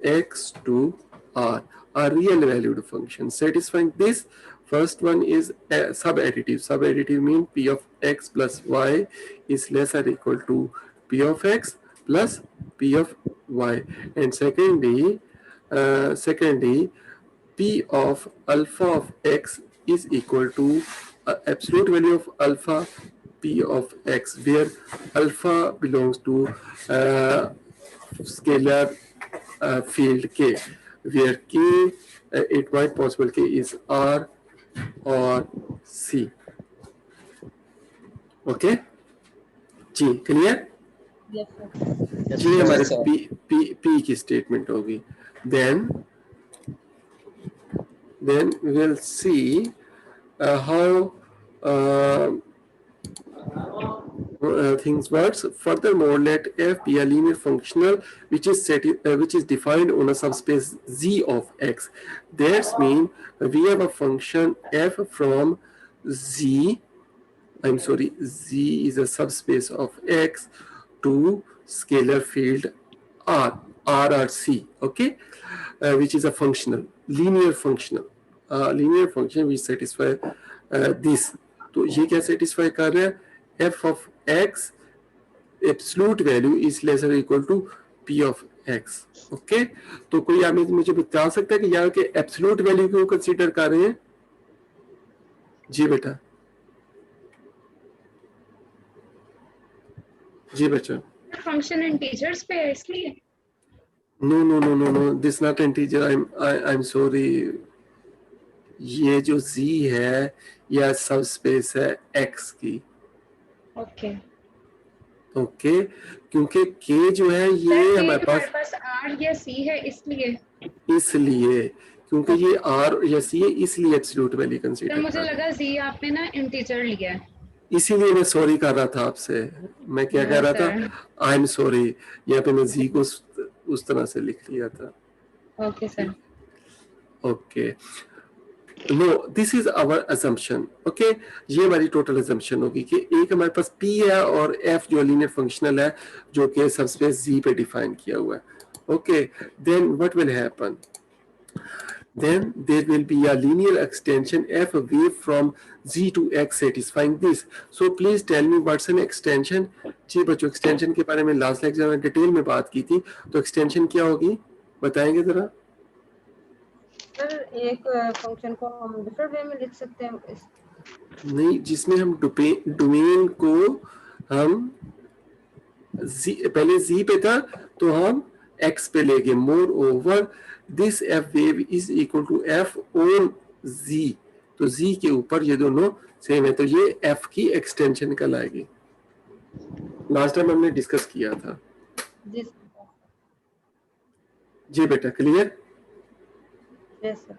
x to r are real valued functions satisfying this. First one is sub-additive. Sub-additive means p of x plus y is less or equal to p of x plus p of y. And secondly, p of alpha of x is equal to absolute value of alpha p of x, where alpha belongs to scalar field k, where k it might possible k is r or c. Okay जी, clear? Yes, sir. जी हमारे Yes, sir. P की statement होगी. Then we will see how things works. Furthermore, let f be a linear functional which is defined on a subspace z of x. That means we have a function f from z. I'm sorry, z is a subspace of x to scalar field r or c, okay, which is a functional, linear function which satisfy this. तो ये क्या satisfy कर रहा है? f of x absolute value is lesser or equal to p of x. Okay, तो कोई हमें मुझे बता सकता है कि यहाँ के एब्सोल्यूट वैल्यू को कंसीडर कर रहे हैं? जी बेटा, जी बच्चा. फंक्शन इंटीजर्स पे है इसलिए. No this not integer. I am sorry. ये जो z है यह सब स्पेस है x की. ओके ओके, क्योंकि k जो है ये हमारे पास r या c है इसलिए क्योंकि ये r या c है इसलिए एब्सोल्यूट वैल्यू तो कंसीडर. मुझे लगा z आपने ना इंटीजर लिया है. इसीलिए मैं सॉरी कर रहा था आपसे. मैं क्या कह रहा था? आई एम सॉरी. यहाँ पे मैं z को उस तरह से लिख लिया था. Okay sir. Okay, no this is our assumption. Okay, ये हमारी टोटल assumption होगी कि एक हमारे पास p है और f जो लीनियर फंक्शनल है जो कि सबस्पेस z पे डिफाइन किया हुआ है. Okay, then what will happen? Then there will be a linear extension f away from z to x satisfying this. So please tell me what's an extension. जी बच्चों, extension के बारे में last lecture में detail में बात की थी, तो extension क्या होगी बताएंगे जरा? सर एक फंक्शन को हम डिफरेंट वे में लिख सकते हैं. नहीं, जिसमें हम डोमेन को हम पहले z पे था तो हम x पे ले गए. Moreover this f wave is equal to f on z. तो z के ऊपर ये दोनों सेम है, तो ये f की एक्सटेंशन कहलाएगी. लास्ट टाइम हमने डिस्कस किया था. जी बेटा, क्लियर? Yes sir.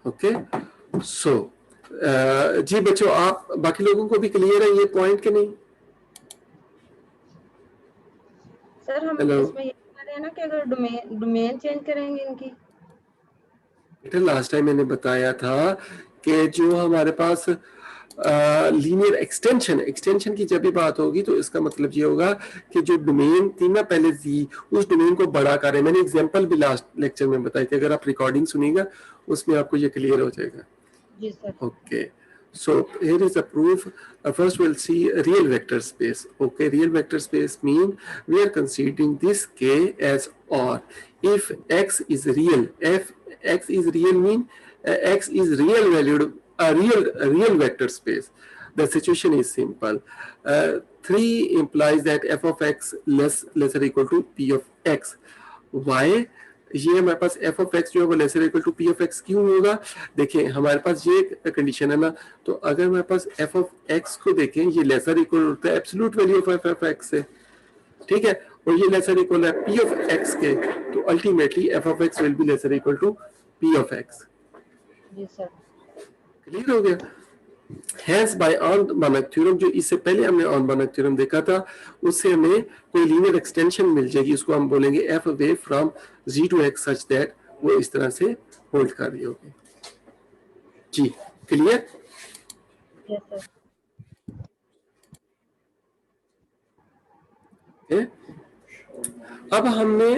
ओके, सो जी बच्चों, आप बाकी लोगों को भी क्लियर है ये पॉइंट के नहीं? सर हम इसमें ये कह रहे हैं ना कि अगर डोमेन चेंज करेंगे इनकी. बेटा लास्ट टाइम मैंने बताया था कि जो हमारे पास लीनियर एक्सटेंशन की जब भी बात होगी तो इसका मतलब ये होगा कि जो डोमेन थी ना पहले z, उस डोमेन को बड़ा करें. मैंने एग्जांपल भी लास्ट लेक्चर में बताई थी, अगर आप रिकॉर्डिंग सुनिएगा उसमें आपको ये क्लियर हो जाएगा. जी sir. Okay, so here is a proof. First we'll see a real vector space. Okay, real vector space mean we are considering this k as or. If x is real, if x is real mean x is real valued, a real vector space. The situation is simple. 3 implies that f of x lesser equal to p of x. Why? ये हमारे पास f of x जो है वो lesser equal to p of x क्यों होगा? देखिए हमारे पास ये कंडीशन है ना, तो अगर हमारे पास f of x को देखें ये लेसर इक्वल होता है absolute value of f of x से, ठीक है, और ये लेसर इक्वल है p of x के, तो ultimately f of x will be lesser equal to p of x. जी सर. क्लियर हो गया? Hence by ऑन-बानाक थ्योरम, जो इससे पहले हमने ऑन-बानाक थ्योरम देखा था, उससे हमें कोई लीनियर एक्सटेंशन मिल जाएगी, उसको हम बोलेंगे f away from z to x such that वो इस तरह से होल्ड कर रही होगी. जी क्लियर? Yes sir. अब हमने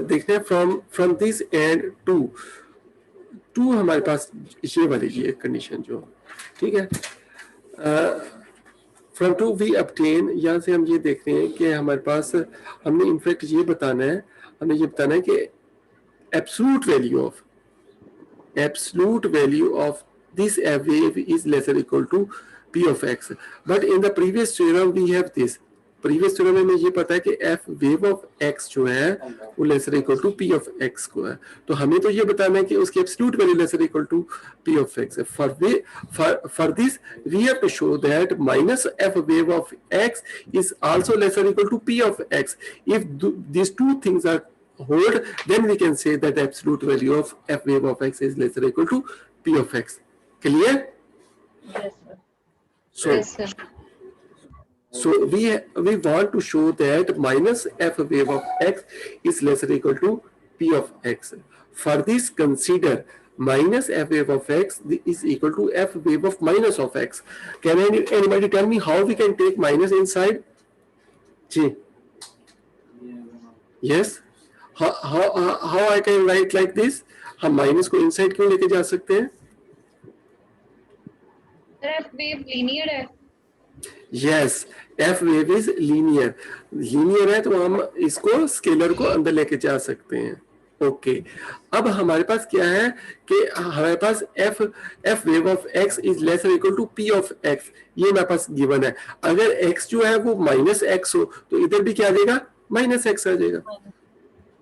देखना है फ्रॉम दिस एंड टू हमारे पास ये वाली ये कंडीशन जो, ठीक है, फ्रॉम टू वी obtain, यहाँ से हम ये देख रहे हैं कि हमारे पास हमने इनफैक्ट ये बताना है, हमें ये बताना है कि absolute value of this wave is lesser equal to p of x. But in the previous theorem we have this. previous theorem में ये पता है कि f wave of x जो है वो lesser equal to p of x को है, तो हमें तो ये बताना है कि उसकी absolute value lesser equal to p of x है. For this we have to show that minus f wave of x is also lesser equal to p of x. If these two things are hold, then we can say that absolute value of f wave of x is lesser equal to p of x. Clear? Yes, sir. So, Yes, sir. so we want to show that minus f wave of x is lesser equal to p of x. For this, consider minus f wave of x is equal to f wave of minus of x. Can anybody tell me how we can take minus inside? G. Yes. How I can write like this? हम minus को inside क्यों लेके जा सकते हैं? F wave linear है. Yes, f wave is linear. Linear है तो हम इसको स्केलर को अंदर लेके जा सकते हैं. ओके, अब हमारे पास क्या है कि हमारे पास f wave of x is lesser equal to p of x. ये हमारे पास गिवन है. अगर x जो है वो माइनस x हो तो इधर भी क्या आ जाएगा? माइनस x आ जाएगा.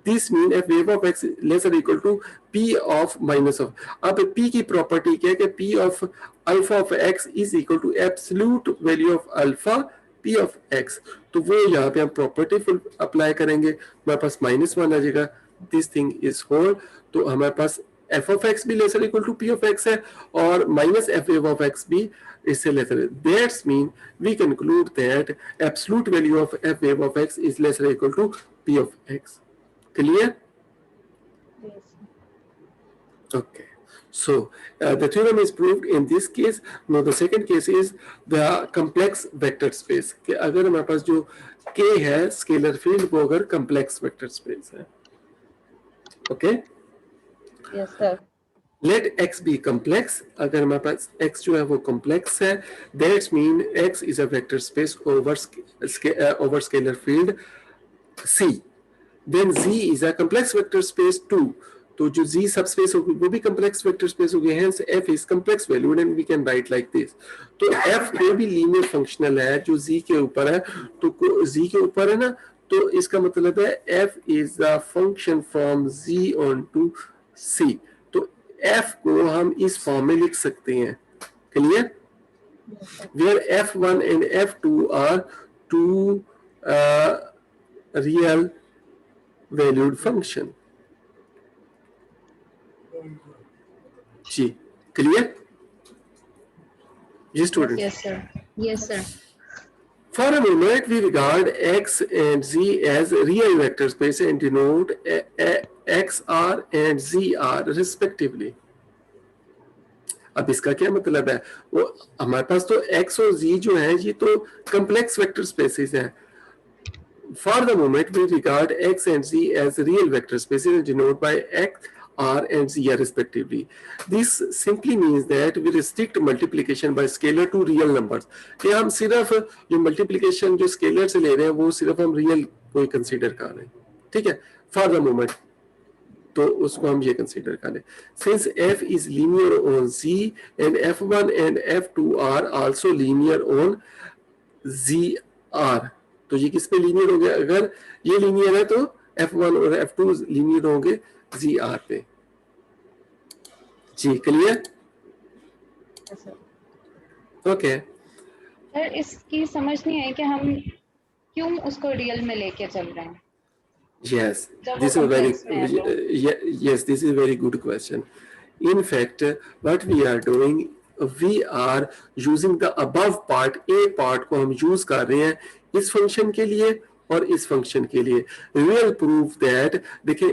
This means f wave of x is lesser equal to p of minus of. अब p की प्रॉपर्टी क्या है कि p of alpha of x is equal to absolute value of alpha p of x. तो वो यहाँ पे हम प्रॉपर्टी फुल अप्लाई करेंगे, हमारे पास -1 आ जाएगा. दिस थिंग इज होल, तो हमारे पास f of x भी lesser equal to p of x है और minus f wave of x भी इससे लेसर है. That's mean we conclude that absolute value of f wave of x is lesser equal to p of x. Clear? Yes. Okay. So the theorem is proved in this case. Now the second case is the complex vector space. कि अगर हमारे पास जो k है scalar field वो अगर complex vector space है. Okay? Yes, sir. Let x be complex. अगर हमारे पास x जो है वो complex है, that mean x is a vector space over scalar field C. Then Z is a complex vector space too. तो जो Z subspace होगी वो भी complex vector space होगी. Hence f is complex valued and we can write like this. तो f कोई भी linear functional है जो Z के ऊपर है, तो Z के ऊपर है ना, तो इसका मतलब है f is a function from Z on to C. तो f को हम इस फॉर्म में लिख सकते हैं. Clear? Where f1 and f2 are two real valued function. Ji, clear? Yes, students. Yes, sir. Yes, sir. For a moment, we regard x and z as real vector space and denote xr and zr respectively. अब इसका क्या मतलब है? वो हमारे पास तो x और z जो है ये तो complex vector spaces हैं. For the moment, we regard x and z as real vector spaces and denote by x, r and z respectively. This simply means that we restrict multiplication by scalar to real numbers. कि हम सिर्फ जो multiplication जो scalar से ले रहे हैं वो सिर्फ हम real को consider कर रहे हैं. ठीक है? For the moment, तो उसको हम ये consider कर लें. Since f is linear on z and f1 and f2 are also linear on zr. तो ये किस पे लीनियर हो गया? अगर ये लीनियर है तो f1 और f2 लीनियर होंगे zr पे. जी, clear? Yes, sir. Okay. Sir इसकी समझ नहीं आई कि हम क्यों उसको रियल में लेके चल रहे हैं. Yes, जब this वो is very complex में है तो. yes, this is a very good question. In fact, what we are doing, we are using the above part, a part को हम use कर रहे हैं इस फंक्शन के लिए और इस फंक्शन के लिए. Real proof that, देखिए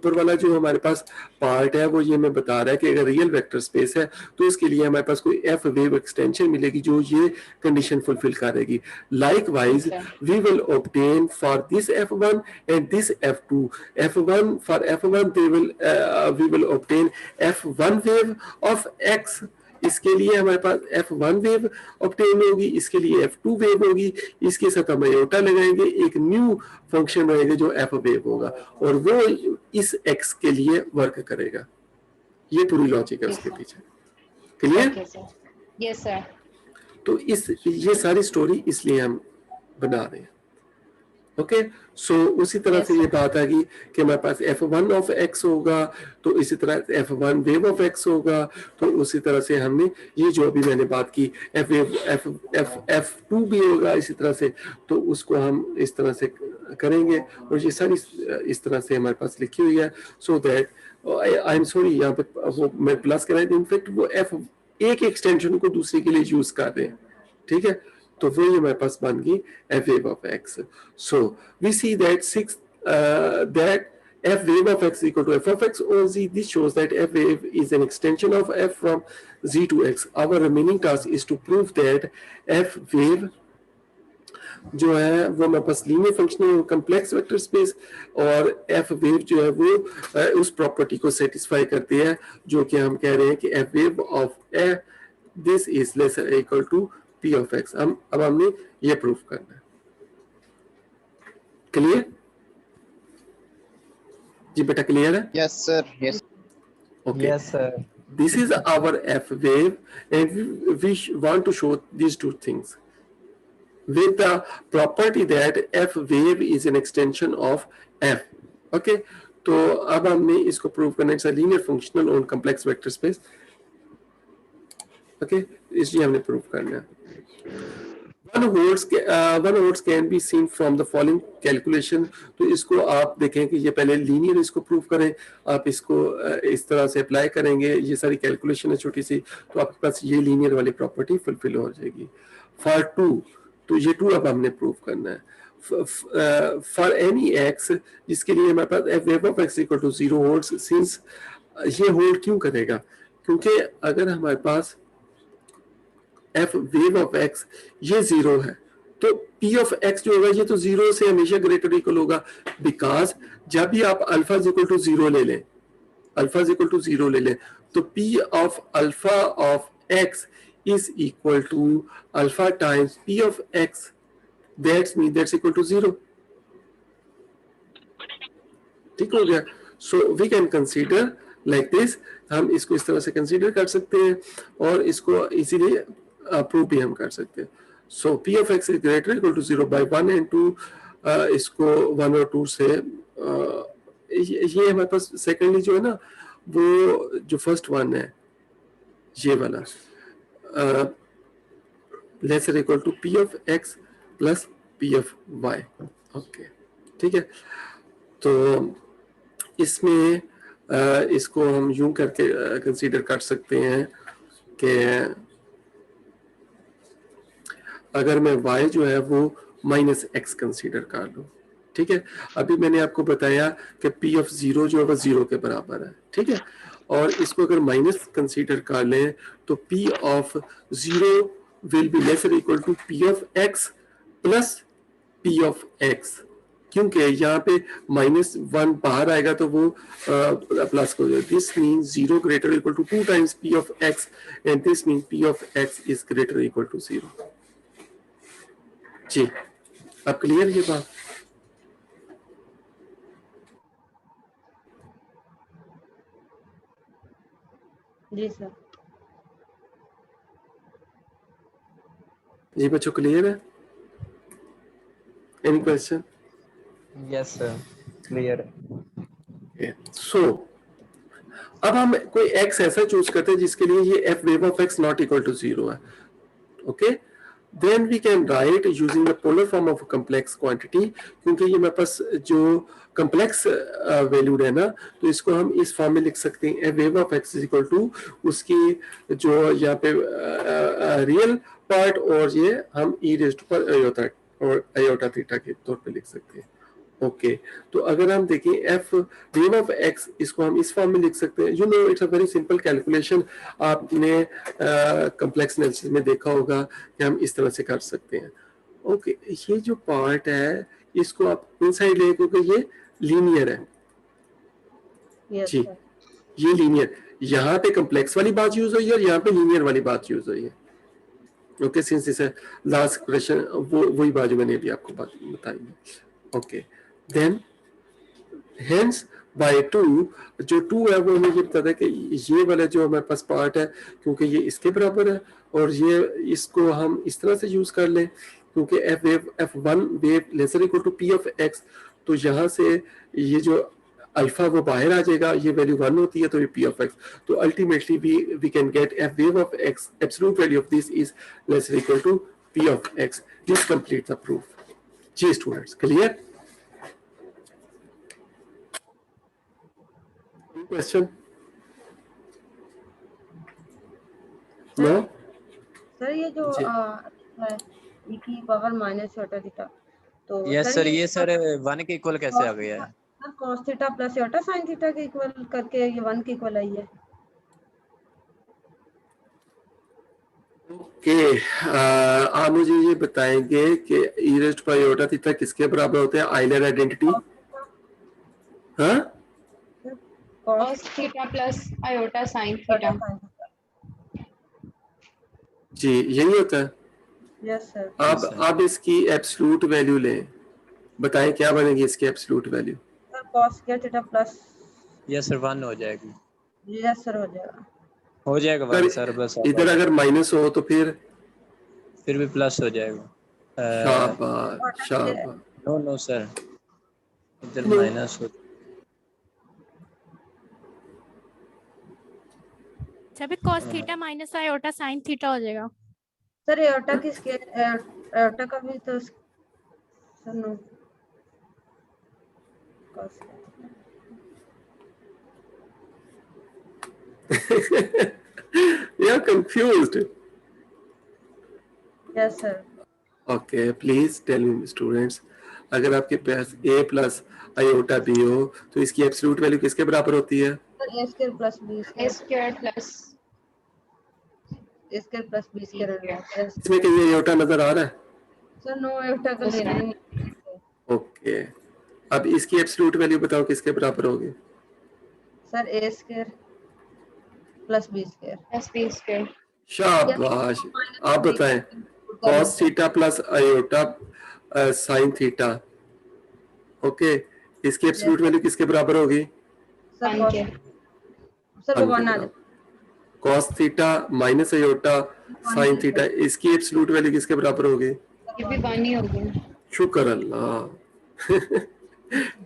ऊपर वाला जो हमारे पास पार्ट है वो ये मैं बता रहा है कि अगर रियल वेक्टर स्पेस है तो इसके लिए हमारे पास कोई एफ वेव एक्सटेंशन मिलेगी जो ये कंडीशन फुलफिल करेगी. Likewise, अच्छा. we will obtain for this f1 and this f2. f1 for f1 we will obtain f1 wave of x. इसके लिए हमारे पास f1 वेव ऑब्टेन होगी, इसके लिए f2 वेव होगी, इसके साथ हम आयोटा लगाएंगे, एक न्यू फंक्शन रहेगा जो f वेव होगा और वो इस x के लिए वर्क करेगा. ये पूरी लॉजिक है उसके पीछे. क्लियर? Yes sir. तो ये सारी स्टोरी इसलिए हम बना रहे हैं. ओके, सो उसी तरह से ये बात आ गई कि हमारे पास f1 ऑफ x होगा, तो इसी तरह f1 वेव ऑफ x होगा, तो उसी तरह से हमने ये जो अभी मैंने बात की f2 भी होगा इसी तरह से, तो उसको हम इस तरह से करेंगे और ये सारी इस तरह से हमारे पास लिखी हुई है. So that I am sorry, यहाँ पे वो मैं प्लस कर रहा हूँ, इनफैक्ट वो एक एक्सटेंशन को दूसरे के लिए यूज कर रहे हैं. ठीक है, तो वो ये हमारे पास बन गई f wave of x. So we see that that f wave of x equal to f of x or z. This shows that f wave is an extension of f from z to x. Our remaining task is to prove that f wave जो है वो हमारे पास linear functional complex vector space और F wave जो है वो उस प्रॉपर्टी को सेटिस्फाई करती है जो कि हम कह रहे हैं कि F wave of a this is less equal to P of X. अब हमने ये प्रूफ करना है. क्लियर? जी बेटा क्लियर है? Yes sir. Yes. Okay, yes sir. this is our f wave and we want to show these two things with the property that f wave is an extension of f. Okay, तो अब हमने इसको prove करना है. It's a linear functional on complex vector space. Okay, इसलिए हमने prove करना है. One holds can be seen from the following calculation. तो इसको आप देखें कि ये पहले लीनियर इसको प्रूव करें, आप इसको इस तरह से अप्लाई करेंगे, ये सारी कैलकुलेशन है छोटी सी, तो आपके पास ये लीनियर वाली प्रॉपर्टी फुलफिल हो जाएगी. फॉर 2, तो ये 2 अब हमने प्रूव करना है. फॉर एनी x जिसके लिए हमारे पास f wave of x equal to 0 holds. Since ये होल्ड क्यों करेगा? क्योंकि अगर हमारे पास f wave of x ये 0 है तो p of x जो होगा ये तो 0 से हमेशा ग्रेटर इक्वल होगा, बिकॉज जब भी आप अल्फा इक्वल टू 0 ले लें, अल्फा इक्वल टू 0 ले लें, तो p of alpha of x is equal to alpha times p of x. That's mean that's equal to 0. ठीक हो गया. So we can consider like this. हम इसको इस तरह से कंसीडर कर सकते हैं और इसको इजीली प्रूव भी हम कर सकते हैं. सो p of x is greater equal to 0 by 1 and 2. इसको 1 और 2 से ये हमारे पास सेकेंडली जो है ना वो जो फर्स्ट वन है ये वाला lesser equal to p of x plus p of y. Okay, ठीक है. तो इसमें इसको हम यूं करके कंसीडर कर सकते हैं कि अगर मैं y जो है वो माइनस एक्स कंसीडर कर लूं. ठीक है, अभी मैंने आपको बताया कि p of 0 जो है वो 0 के बराबर है. ठीक है, और इसको अगर माइनस कंसीडर कर लें तो p of 0 will be lesser equal to p of x plus p of x, क्योंकि यहाँ पे -1 बाहर आएगा तो वो प्लस हो जाएगा. This means 0 greater equal to 2 times p of x and this means p of x is greater equal to 0. जी, अब क्लियर ये बात? जी सर. जी बच्चों क्लियर है? Any question? Yes sir, clear. So अब हम कोई x ऐसा चूज करते हैं जिसके लिए ये f wave of x not equal to 0 है. Okay, then we can write using the polar form of a complex quantity. क्योंकि ये मेरे पास जो complex valued है ना, तो इसको हम इस फॉर्म में लिख सकते हैं f wave of x is equal to उसकी जो यहाँ पे रियल पार्ट और ये हम e raised to power iota और iota theta के तौर पे लिख सकते हैं. ओके तो अगर हम देखें एफ रेन ऑफ एक्स, इसको हम इस फॉर्म में लिख सकते हैं. You know it's a very simple calculation. आपने कॉम्प्लेक्स एनालिसिस में देखा होगा कि हम इस तरह से कर सकते हैं. ओके ये जो पार्ट है इसको आप इनसाइड ले, क्योंकि ये लीनियर है. यस जी सर. ये लीनियर, यहाँ पे कॉम्प्लेक्स वाली बात यूज हुई है और यहाँ पे लीनियर वाली बात यूज हुई है. Okay since this last question वो वही बात जो मैंने अभी आपको बात बताई है. ओके देन हेंस बाय 2, जो 2 है वो हमें ये बताता है कि ये वाला जो हमारे पास पार्ट है, क्योंकि ये इसके बराबर है और ये इसको हम इस तरह से यूज कर लें क्योंकि F wave F1 wave lesser equal to P of X, तो यहाँ से ये जो अल्फा वो बाहर आ जाएगा, ये वैल्यू 1 होती है तो ये P ऑफ X. तो ultimately we can get F wave of X absolute value of this is lesser equal to P of X. This complete the proof. जी students clear? Question? No? Sir ये जो जी. है e की power minus छोटा theta, तो yes sir, ये sir 1 के इक्वल कैसे आ गया है? Sir cos theta plus iota sin theta के इक्वल करके ये 1 के इक्वल आई है. ओके आप मुझे ये बताएंगे कि e raised to iota theta किसके बराबर होते हैं? Euler identity. हाँ cos theta plus iota sine theta. जी यही होता है. Yes sir. आप इसकी एब्सोल्यूट वैल्यू लें, बताएं क्या बनेगी इसकी absolute value? Sir cos square theta plus, yes sir 1 हो जाएगी. यस सर हो जाएगा. हो जाएगा अगर 1 सर, बस इधर अगर माइनस हो तो फिर भी प्लस हो जाएगा. शाबाश शाबाश. नो नो सर, इधर No. माइनस हो. जब cos theta minus iota sine theta हो जाएगा. सर एयोटा की स्क्वायर, एयोटा का भी तो sir no cos. You are confused. Yes sir. Okay, please tell me students, अगर आपके पास a प्लस आयोटा b हो तो इसकी एब्सोल्यूट वैल्यू किसके बराबर होती है? Sir a square plus b a square plus b square. इसमें कहीं आयोटा नजर आ रहा है? सर नो एयोटा का लेना ही नहीं. ओके अब इसकी एब्सोल्यूट वैल्यू बताओ किसके बराबर होगी? Sir a square plus b square. Plus b square. शाबाश. आप बताएं cos theta plus iota sine theta. Okay इसकी एब्सोल्यूट वैल्यू किसके बराबर होगी? सर वन के. सर वो 1 आ जाए. cos theta minus iota sine theta, इसकी एब्सोल्यूट वैल्यू किसके बराबर होगी? ये भी 1 ही होगी. शुक्र अल्लाह.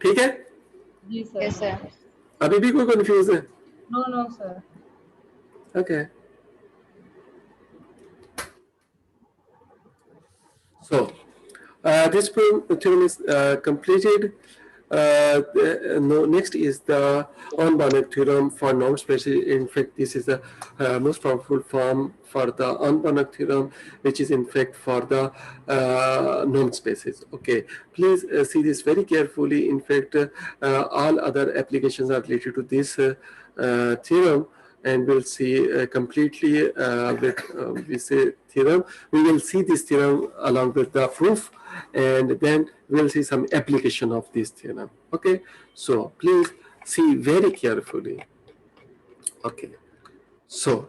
ठीक है. जी सर. Yes sir. अभी भी कोई कंफ्यूज है? No no sir. Okay. So, this theorem is completed. Next is the unbounded theorem for norm spaces. In fact, this is the most powerful form for the unbounded theorem, which is in fact for the norm spaces. Okay, please see this very carefully. In fact, all other applications are related to this theorem. And we'll see completely with we say theorem. We will see this theorem along with the proof, and then we'll see some application of this theorem. Okay, so please see very carefully. Okay, so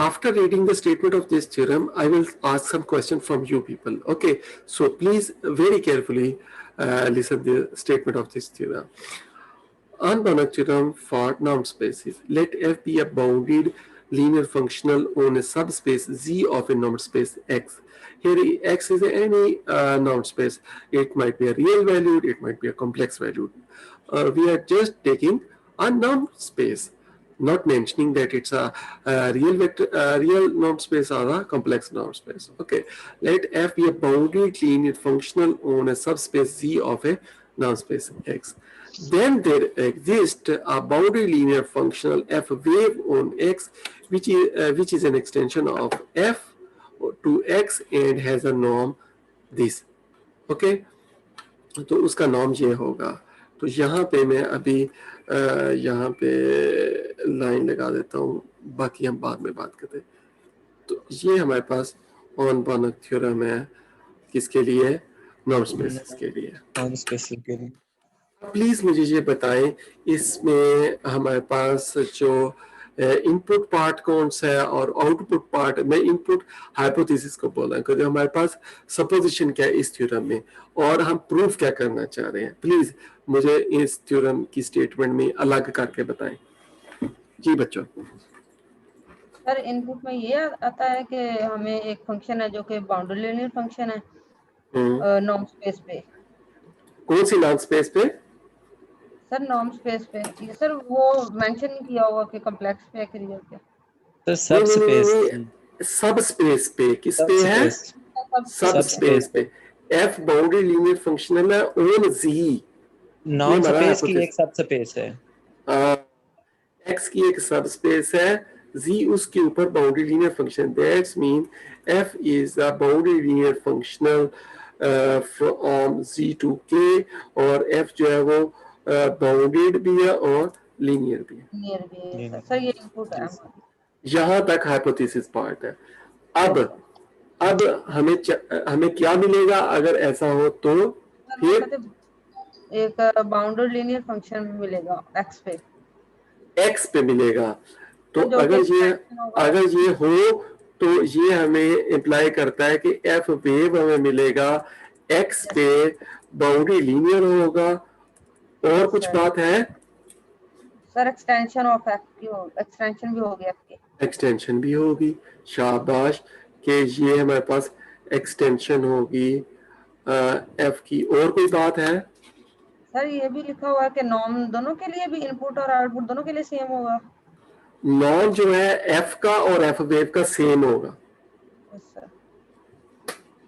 after reading the statement of this theorem, I will ask some questions from you people. Okay, so please very carefully listen the statement of this theorem. Unbounded theorem for norm spaces. Let F be a bounded linear functional on a subspace Z of a norm space X. Here X is any norm space. It might be a real valued, it might be a complex valued. We are just taking a norm space, not mentioning that it's a real vector, real norm space or a complex norm space. Okay, let F be a bounded linear functional on a subspace Z of a norm space X. Then there exists a boundary linear functional f wave on X, which is an extension of f to X and has a norm this. Okay, तो उसका norm ये होगा। तो यहाँ पे मैं अभी यहाँ पे लाइन लगा देता हूँ, बाकी हम बाद में बात करते हैं। तो ये हमारे पास ऑन बॉर्नक थ्योरम है, किसके लिए? नॉर्म स्पेसिस के लिए। नॉन स्पेसिफिक के लिए। प्लीज मुझे ये बताएं, इसमें हमारे पास जो इनपुट पार्ट कौन सा है और आउटपुट पार्ट, मैं इनपुट हाइपोथेसिस को बोला है, क्योंकि हमारे पास सपोजिशन क्या है इस थ्योरम में और हम प्रूफ क्या करना चाह रहे हैं। प्लीज मुझे इस थ्योरम की स्टेटमेंट में अलग करके बताएं। जी बच्चों। सर इनपुट में ये आता है कि हमें एक फंक्शन है जो कि बाउंड्री लीनियर फंक्शन है नॉर्म स्पेस पे। कौन सी नॉर्म स्पेस पे? सर नॉर्म स्पेस पे ये सर वो मेंशन नहीं किया होगा कि कॉम्प्लेक्स पे है कि रियल पे। तो सब स्पेस, सब स्पेस पे किस पे है? सब स्पेस पे। एफ बाउंड्री लीनियर फंक्शनल है ऑन जी। नॉन स्पेस की एक सब स्पेस है। एक्स की एक सब स्पेस है, जी उसके ऊपर boundary linear function. That's mean F is a boundary linear functional from G to K, और एफ जो है वो बाउंडेड भी है और लीनियर भी है। सर ये इनपुट है। यहाँ तक हाइपोथेसिस पार्ट है। अब हमें क्या मिलेगा अगर ऐसा हो तो? फिर एक बाउंड्री लीनियर फंक्शन मिलेगा एक्स पे मिलेगा। तो अगर ये हो तो ये हमें इम्प्लाई करता है कि एफ वेव हमें मिलेगा एक्स पे, बाउंड्री लीनियर होगा। और कुछ बात है? सर एक्सटेंशन ऑफ एफ की एक्सटेंशन भी होगी, एक्सटेंशन भी होगी। शाबाश, कि ये हमारे पास एक्सटेंशन होगी एफ की। और कोई बात है? सर ये भी लिखा हुआ है कि नॉर्म दोनों के लिए भी इनपुट और आउटपुट दोनों के लिए सेम होगा। नॉर्म जो है एफ का और एफ वेव का सेम होगा।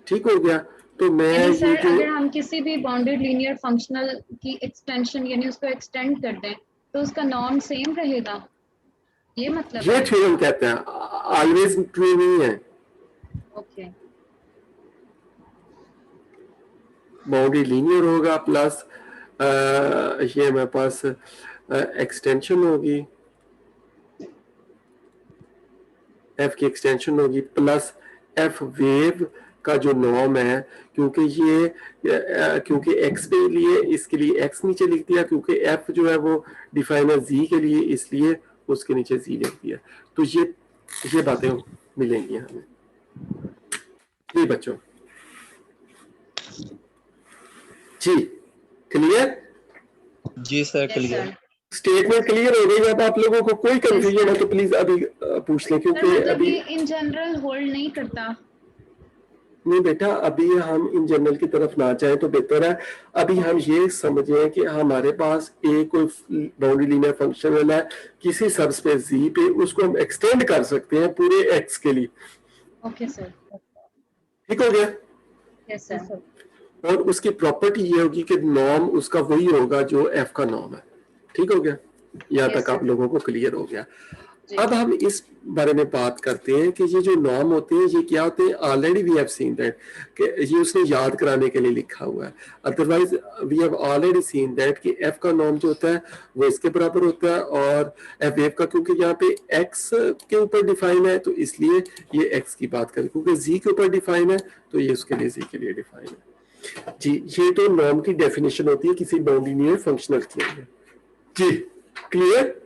ठीक हो गया। तो मैं सर अगर हम किसी भी बाउंडेड लीनियर फंक्शनल की एक्सटेंशन यानी उसको एक्सटेंड कर दें तो उसका नॉर्म सेम रहेगा, ये मतलब ये थ्योरम कहते हैं, ऑलवेज ट्रू नहीं है। ओके। बाउंड्री लीनियर होगा प्लस ये हमारे पास एक्सटेंशन होगी, एफ की एक्सटेंशन होगी प्लस एफ वेव का जो नॉर्म है, क्योंकि एक्स पे लिए इसके लिए एक्स नीचे लिख दिया, क्योंकि एफ जो है वो डिफाइन है जी के लिए, इसलिए उसके नीचे जी लिख दिया। तो ये बातें मिलेंगी हमें। जी बच्चों, जी क्लियर? जी सर क्लियर। स्टेटमेंट क्लियर हो गई? अब आप लोगों को कोई कंफ्यूजन है तो प्लीज अभी पूछ लें, क्योंकि अभी इन जनरल होल्ड नहीं करता। नहीं बेटा, अभी हम इन जनरल की तरफ ना जाए तो बेहतर है। अभी हम ये समझें कि हमारे पास एक कोई बाउंड्री लीनियर फंक्शन है किसी सबस्पेस जी पे, उसको हम एक्सटेंड कर सकते हैं पूरे एक्स के लिए। Okay sir. ठीक हो गया? Yes sir. और उसकी प्रॉपर्टी ये होगी कि नॉर्म उसका वही होगा जो एफ का नॉर्म है। ठीक हो गया? यहाँ तक आप लोगों को क्लियर हो गया। अब हम इस बारे में बात करते हैं कि ये जो नॉर्म होते हैं ये क्या होते हैं। Already we have seen that कि ये उसने याद कराने के लिए लिखा हुआ है, otherwise we have already seen that कि एफ का नॉर्म जो होता है वो इसके बराबर होता है, और एफ वेव का क्योंकि यहाँ पे एक्स के ऊपर डिफाइन है तो इसलिए ये एक्स की बात करें, क्योंकि जी के ऊपर डिफाइन है तो ये उसके लिए जी के लिए डिफाइन है। जी, ये तो नॉर्म की डेफिनेशन होती है किसी बाउंड्री लीनियर फंक्शनल के लिए। जी clear?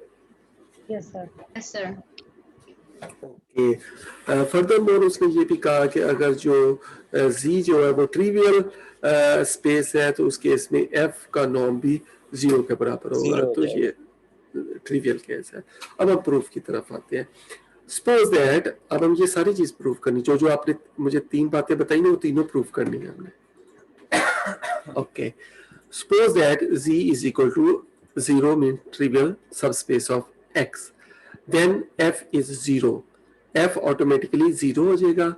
Yes sir. Yes sir. Okay. Furthermore उसने ये भी कहा कि अगर जो जी जो है वो ट्रिवियल स्पेस है तो उस केस में एफ का नॉर्म भी 0 के बराबर होगा। तो ये ट्रिवियल केस है। अब हम प्रूफ की तरफ आते हैं। सपोज दैट, अब हम ये सारी चीज प्रूफ करनी, जो आपने मुझे 3 बातें बताई ना वो तीनों प्रूफ करनी है हमने। Okay, suppose that G is equal to 0 mean trivial subspace of x, then f is 0, f automatically 0 हो जाएगा,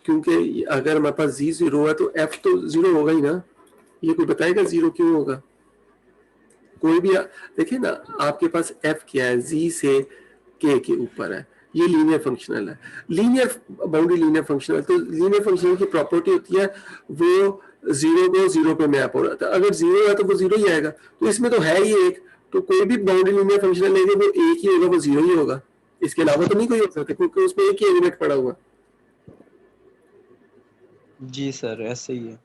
क्योंकि अगर हमारे पास g 0 है तो f तो 0 होगा ही ना। ये कोई बताएगा 0 क्यों होगा? कोई भी देखिए ना, आपके पास f क्या है, g से k के ऊपर है, ये लीनियर फंक्शनल है, लीनियर बाउंड्री लीनियर फंक्शनल। तो लीनियर फंक्शनल की प्रॉपर्टी होती है वो जीरो को जीरो पे मैप हो रहा था, अगर जीरो है तो वो जीरो ही आएगा, तो इसमें तो है ही एक, तो कोई भी बाउंड्री लीनियर फंक्शन लेंगे वो एक ही होगा, वो जीरो ही होगा, इसके अलावा तो नहीं कोई हो सकता क्योंकि उसमें एक ही एलिमेंट पड़ा हुआ। जी सर ऐसे ही है।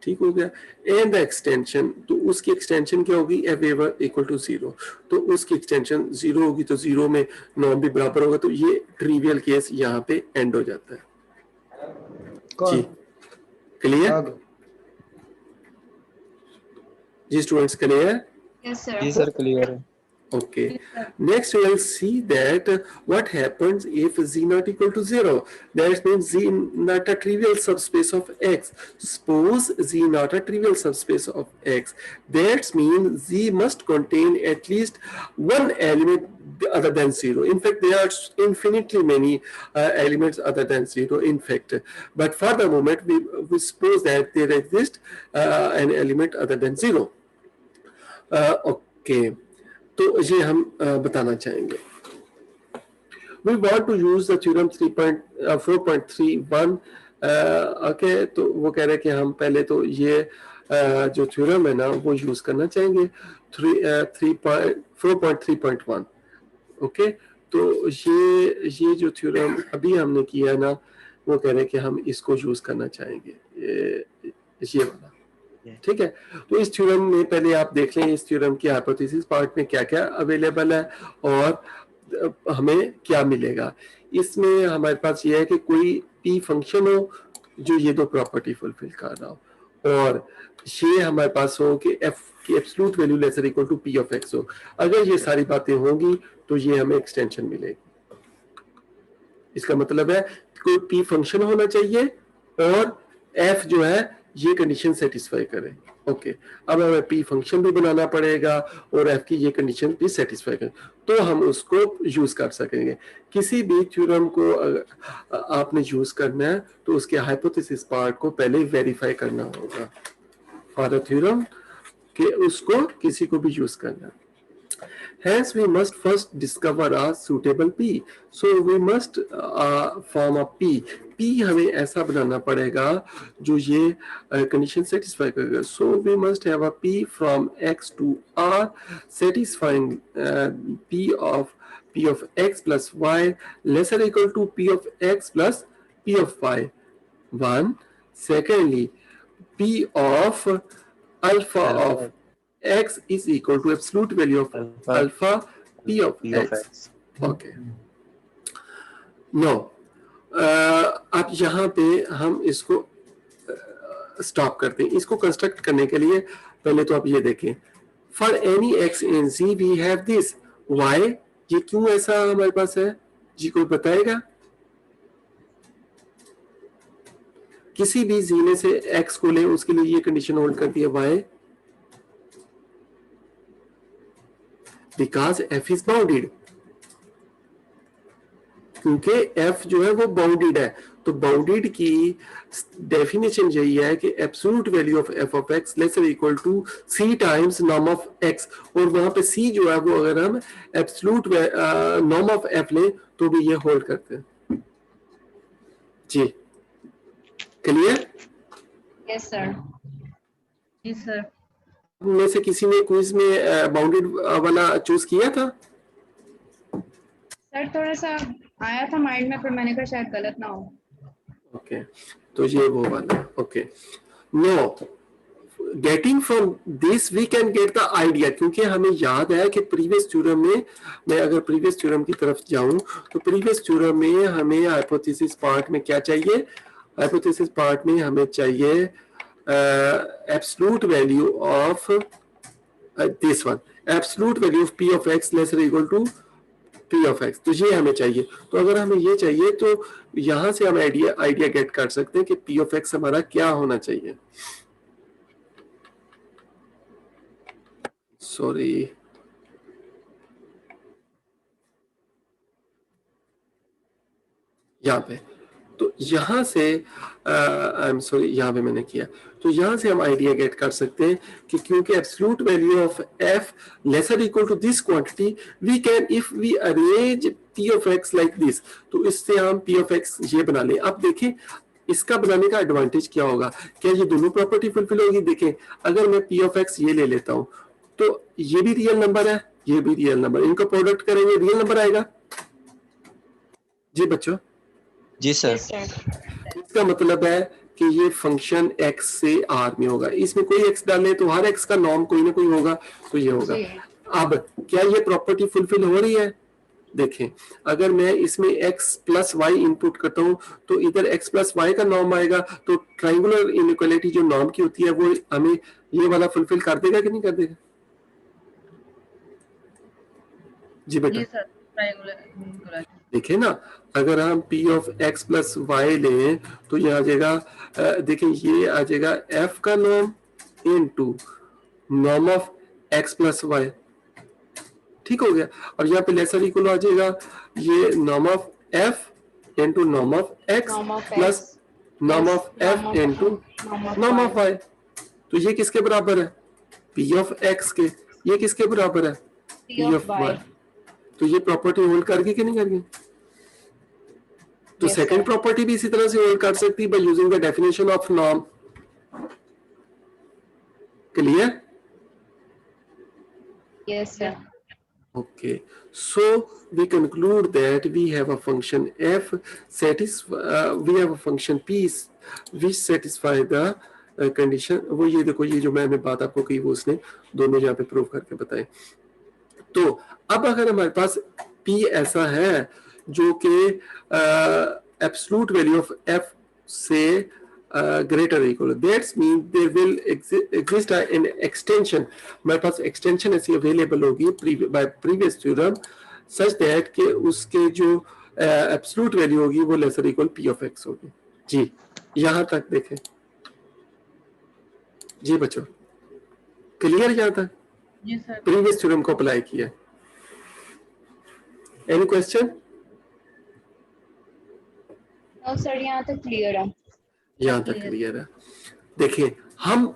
ठीक हो गया। एंड द एक्सटेंशन, तो उसकी एक्सटेंशन क्या होगी, एफ वेवर इक्वल टू जीरो, तो उसकी एक्सटेंशन जीरो होगी, तो जीरो में नॉर्म भी बराबर होगा, तो ये ट्रिवियल केस यहाँ पे एंड हो जाता है। जी क्लियर? जी स्टूडेंट्स क्लियर? Yes, sir. जी सर क्लियर है। Okay. Next, we will see that what happens if z not equal to 0. That means z not a trivial subspace of X. Suppose z not a trivial subspace of X. That means z must contain at least one element other than 0. In fact, there are infinitely many elements other than 0. In fact, but for the moment, we suppose that there exists an element other than 0. Okay. तो ये हम बताना चाहेंगे। We want to use the theorem 4.31 okay, तो वो कह रहे हैं कि हम पहले तो ये जो थ्योरम है ना वो यूज करना चाहेंगे 4.3.1। ओके, तो ये जो थ्योरम अभी हमने किया ना वो कह रहे हैं कि हम इसको यूज करना चाहेंगे, ये वाला। ठीक है, तो इस थ्योरम में पहले आप देख लें इस थ्योरम की हाइपोथेसिस पार्ट में क्या क्या अवेलेबल है और हमें क्या मिलेगा। इसमें हमारे पास ये है कि कोई पी फंक्शन हो जो ये दो प्रॉपर्टी फुलफिल कर रहा हो, और ये हमारे पास हो कि एफ की absolute value lesser equal to P of X हो। अगर ये सारी बातें होंगी तो ये हमें एक्सटेंशन मिलेगी। इसका मतलब है कोई पी फंक्शन होना चाहिए और एफ जो है ये कंडीशन सेटिस्फाई करे। ओके, अब हमें पी फंक्शन भी बनाना पड़ेगा और एफ की ये कंडीशन भी सेटिस्फाई करे, तो हम उसको यूज कर सकेंगे। किसी भी थ्योरम को आपने यूज करना है तो उसके हाइपोथेसिस पार्ट को पहले वेरीफाई करना होगा फॉर द थ्योरम कि उसको किसी को भी यूज करना है। Hence, we must first discover a suitable P. So we must form a P. P हमें ऐसा बनाना पड़ेगा जो ये कंडीशन सेटिस्फाई करेगा। So we must have a P from X to R satisfying P of X plus Y lesser equal to P of X plus P of Y. One. Secondly, P of alpha of X is equal to absolute value of alpha P of X. Okay. Now, अब यहाँ पे हम इसको stop करते हैं। इसको construct करने के लिए पहले तो आप ये देखें, for any x in Z we have this. Why? ये क्यों ऐसा हमारे पास है? जी कोई बताएगा? किसी भी Z में से x को ले उसके लिए ये कंडीशन होल्ड करती है। Why? Because f is bounded. क्योंकि f जो है वो बाउंडेड है, तो बाउंडेड की डेफिनेशन यही है कि absolute value of f of x lesser equal to c times norm of x, और वहां पे c जो है वो अगर हम एब्सोल्यूट नॉर्म ऑफ f लें तो भी ये होल्ड करते हैं। जी क्लियर? Yes, sir. जी सर। में से किसी ने क्विज में बाउंडेड वाला चूज किया था? सर थोड़ा सा आया था माइंड में, पर मैंने कहा शायद गलत ना हो। ओके, तो ये वो वाला। Okay, no getting from this we can get the idea, क्योंकि हमें याद है कि प्रीवियस थ्योरम में, मैं अगर प्रीवियस थ्योरम की तरफ जाऊं तो प्रीवियस थ्योरम में हमें हाइपोथेसिस पार्ट में क्या चाहिए? हाइपोथेसिस पार्ट में हमें चाहिए absolute value of this one, absolute value of P of X lesser equal to P of X, तो ये हमें चाहिए। तो अगर हमें ये चाहिए तो यहां से हम आइडिया गेट कर सकते हैं कि P of X हमारा क्या होना चाहिए। सॉरी, यहाँ पे, तो यहां से आई एम सॉरी, यहाँ पे मैंने किया, तो यहां से हम आइडिया गेट कर सकते हैं कि क्योंकि absolute value of f lesser equal to this quantity we can, if we arrange p of x like this, तो इससे हम p of x ये बना लें। अब देखें इसका बनाने का एडवांटेज क्या होगा, क्या ये दोनों प्रॉपर्टी फुलफिल होगी? देखें, अगर मैं पी ऑफ एक्स ये ले लेता हूं तो ये भी रियल नंबर है, ये भी रियल नंबर, इनको प्रोडक्ट करेंगे रियल नंबर आएगा। जी बच्चों, जी सर। Yes, sir. इसका मतलब है कि ये फंक्शन x से r में होगा, इसमें कोई x डाले तो हर x का नॉर्म कोई ना कोई होगा, तो ये होगा। जी। अब क्या ये प्रॉपर्टी फुलफिल हो रही है? देखें, अगर मैं इसमें x प्लस वाई इनपुट करता हूं तो इधर x प्लस वाई का नॉर्म आएगा, तो ट्राइंगुलर इनइक्वालिटी जो नॉर्म की होती है वो हमें ये वाला फुलफिल कर देगा कि नहीं कर देगा? जी बेटा, जी सर, ट्रायंगुलर। देखें ना, अगर हम p of x plus Y लें तो ये आ जाएगा, देखें ये आ जाएगा f का norm into norm of x plus Y, ठीक हो गया। और यहाँ पे लेसर इक्वल आ जाएगा ये norm of f into norm of x Norm of x plus norm of norm f of into norm of norm of y. y। तो ये किसके बराबर है? p ऑफ x के। ये किसके बराबर है? P of y. तो ये प्रॉपर्टी होल्ड कर गई कि नहीं कर गई? तो Yes, सेकंड sir. प्रॉपर्टी भी इसी तरह से होल्ड कर सकती है by using the definition of norm. Clear? Yes, sir. Okay, so we conclude that we have a function f we have a function p which satisfy the condition। वो ये देखो, ये जो मैंने बात आपको कही वो उसने दोनों यहाँ पे प्रूव करके बताए। तो अब अगर हमारे पास p ऐसा है जो कि एब्सोल्यूट वैल्यू ऑफ f से greater or equal, that means there will exist an extension। हमारे पास extension ऐसी available होगी by previous theorem such that कि उसके जो absolute value होगी वो lesser equal p of x होगी। जी, यहां तक देखें। जी बच्चों, क्लियर यहां तक? जी सर। प्रीवियस थ्योरम को अप्लाई किया। Any question? No, sir, यहाँ तक क्लियर है। यहां तक क्लियर है। देखिए, हम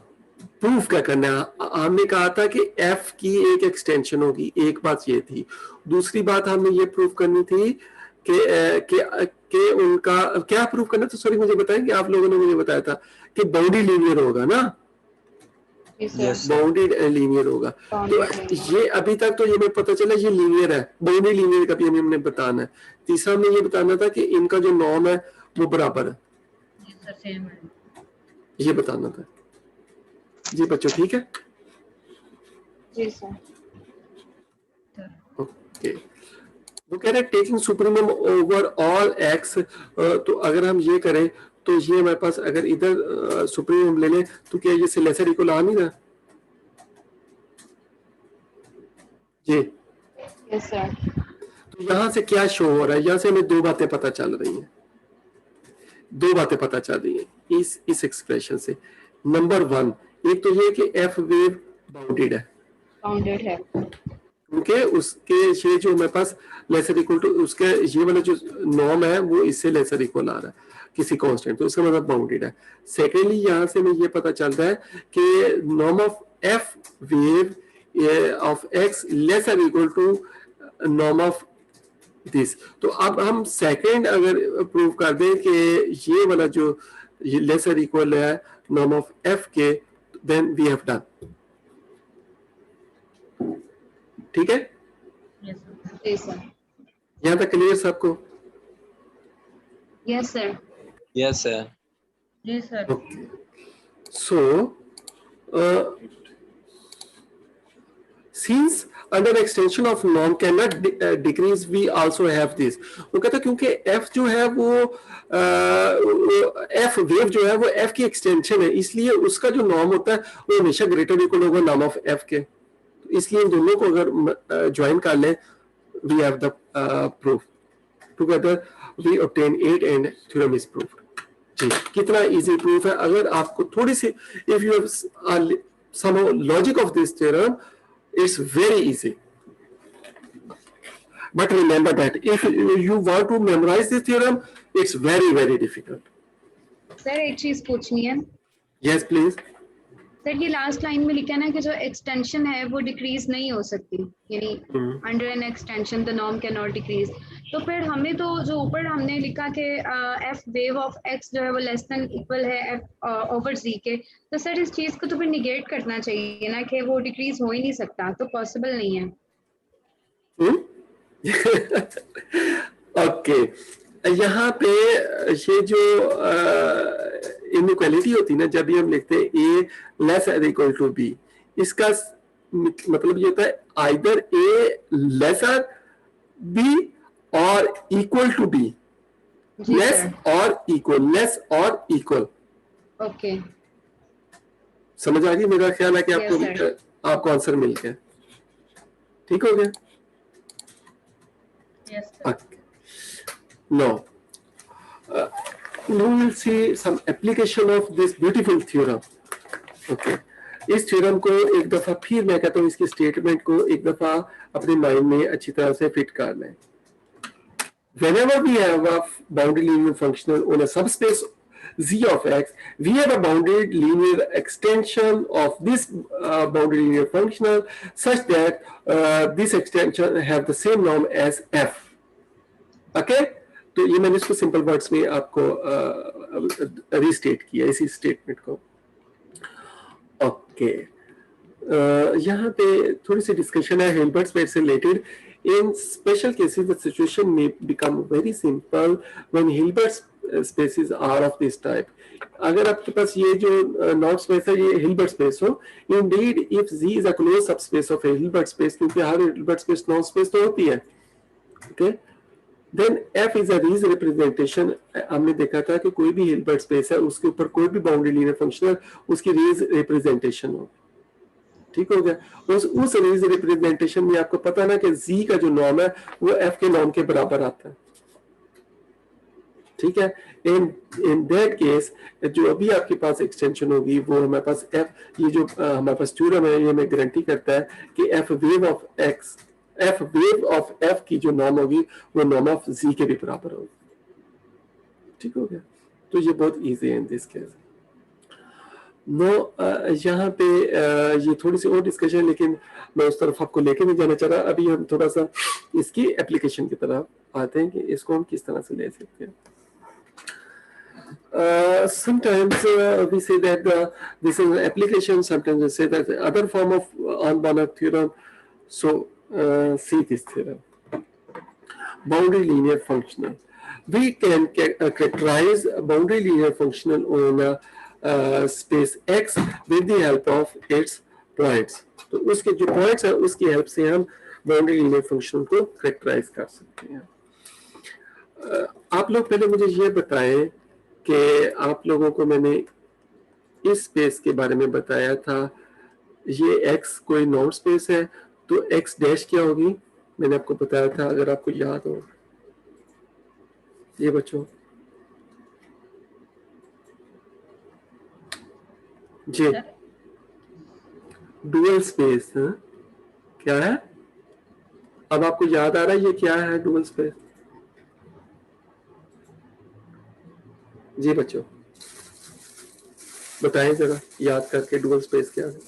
प्रूफ क्या करना है, हमने कहा था कि f की एक एक्सटेंशन होगी, एक बात ये थी। दूसरी बात हमने ये प्रूफ करनी थी कि उनका क्या प्रूफ करना था, सॉरी मुझे बताएंगे, आप लोगों ने मुझे बताया था कि बाउंड्री लीनियर होगा ना, Yes, sir. Yes. Bounded linear होगा। तो Bounded linear. ये अभी तक तो ये हमें पता चला ये लीनियर है, बाउंडेड लीनियर का भी हमने बताना है। तीसरा हमने ये बताना था कि इनका जो नॉर्म है वो बराबर है, जी सर, सेम है। ये बताना था। जी बच्चों, ठीक है? जी सर। ओके, वो कह रहे हैं taking supremum over all x. तो अगर हम ये करें तो ये हमारे पास अगर इधर सुप्रीमम ले लें तो क्या ये लेसर इक्वल आ नहीं रहा? जी, Yes, sir. तो यहां से क्या शो हो रहा है? यहां से हमें दो बातें पता चल रही हैं, दो बातें पता चल रही हैं इस एक्सप्रेशन से। नंबर वन, एक तो ये कि एफ वेव बाउंडेड है, Bounded है। क्योंकि उसके ये जो हमारे पास लेसर इक्वल टू उसके ये वाला जो नॉर्म है वो इससे लेसर इक्वल आ रहा है किसी कांस्टेंट, तो इसका मतलब बाउंडेड है। सेकेंडली यहाँ से हमें ये पता चलता है कि norm of F wave of X lesser equal to norm of this. तो अब हम सेकेंड अगर प्रूव कर दें कि ये वाला जो ये लेसर इक्वल है नॉर्म ऑफ एफ के, देन वी हैव डन। ठीक है, यस सर। जी सर। यहां तक क्लियर सबको? Yes, sir. Yes, sir. जी sir. Okay. So, since under extension of norm cannot decrease, we also have this। वो कहता है क्योंकि f जो है वो f वेव जो है वो f की एक्सटेंशन है, इसलिए उसका जो नॉर्म होता है वो हमेशा ग्रेटर इक्वल होगा नॉर्म ऑफ f के। इसलिए इन दोनों को अगर ज्वाइन कर लें, we have the proof together we obtain 8 and theorem is proved। जी, कितना इजी प्रूफ है। अगर आपको थोड़ी सी if you have some logic of this theorem, it's very easy, but remember that if you want to memorize this theorem, it's very difficult। Sir, एक चीज पूछनी है। Yes please। Sir ये लास्ट लाइन में लिखा है ना कि जो एक्सटेंशन है वो डिक्रीज नहीं हो सकती, यानी under an extension the norm can not decrease. तो फिर हमें तो जो ऊपर हमने लिखा कि एफ वेव ऑफ एक्स जो है वो लेस देन इक्वल है एफ ओवर जी के, तो सर इस चीज को तो फिर निगेट करना चाहिए ना कि वो डिक्रीज हो ही नहीं सकता, तो पॉसिबल नहीं है। ओके, यहाँ पे ये जो इनइक्वालिटी होती है ना, जब भी हम लिखते हैं ए लेस और इक्वल टू बी, इसका मतलब ये होता है आइदर ए लेसर बी और इक्वल टू बी, जी लेस सर। और इक्वल, लेस और इक्वल। ओके समझ आ गई? मेरा ख्याल है कि Yes, आपको sir. आपको आंसर मिल गया, ठीक हो गया? Yes sir. Okay. Now, we will see some application of this beautiful theorem. Okay. इस थ्योरम को एक दफा फिर मैं कहता हूँ, इसकी स्टेटमेंट को एक दफा अपने माइंड में अच्छी तरह से फिट कर लें. Whenever we have a boundary linear functional on a subspace Z of X, we have a bounded linear extension of this boundary linear functional such that this extension have the same norm as F. Okay? तो ये मैंने इसको simple words में आपको restate किया इसी statement को. Okay, यहाँ पे थोड़ी सी डिस्कशन है हिल्बर्ट स्पेस से related. In special cases, the situation may become very simple when Hilbert spaces are of this type. अगर आपके पास ये जो नॉट स्पेस है ये हिल्बर्ट स्पेस हो, indeed if Z is a closed subspace of a Hilbert space, क्योंकि हर Hilbert space not space तो होती है, okay? Then F is a Rees representation. हमने देखा था कि कोई भी हिल्बर्ट स्पेस है उसके ऊपर कोई भी बाउंड्री लीनियर फंक्शन है उसकी Rees रिप्रेजेंटेशन हो. ठीक हो गया? उस Rees रिप्रेजेंटेशन में आपको पता ना कि Z का जो नॉर्म है वो F के नॉर्म के बराबर आता है. ठीक है? इन दैट केस जो अभी आपके पास एक्सटेंशन होगी वो हमारे पास F, ये जो हमारे पास थ्योरम है ये हमें गारंटी करता है कि F wave of X, F wave of F की जो नॉर्म होगी वो नॉर्म ऑफ Z के भी बराबर होगी. ठीक हो गया? तो ये बहुत इजी है इन दिस केस. नो यहाँ पे ये थोड़ी सी और डिस्कशन है, लेकिन मैं उस तरफ आपको लेके नहीं जाना चाह रहा. अभी हम थोड़ा सा इसकी एप्लीकेशन की तरफ आते हैं कि इसको हम किस तरह से ले सकते हैं. Sometimes we say that this is an application, sometimes we say that the other form of Arndt theorem. So see this theorem. Boundary linear functional. We can characterize a boundary linear functional on a space X with the help of its points. तो उसके जो points है उसकी help से हम boundary linear function को characterize कर सकते हैं. आप लोग पहले मुझे ये बताएं कि आप लोगों को मैंने इस स्पेस के बारे में बताया था, ये X कोई नॉन स्पेस है तो X डैश क्या होगी, मैंने आपको बताया था, अगर आपको याद हो. ये बच्चों जी, डुअल स्पेस क्या है? अब आपको याद आ रहा है ये क्या है डुअल स्पेस? जी बच्चों बताएं जरा याद करके डुअल स्पेस क्या है.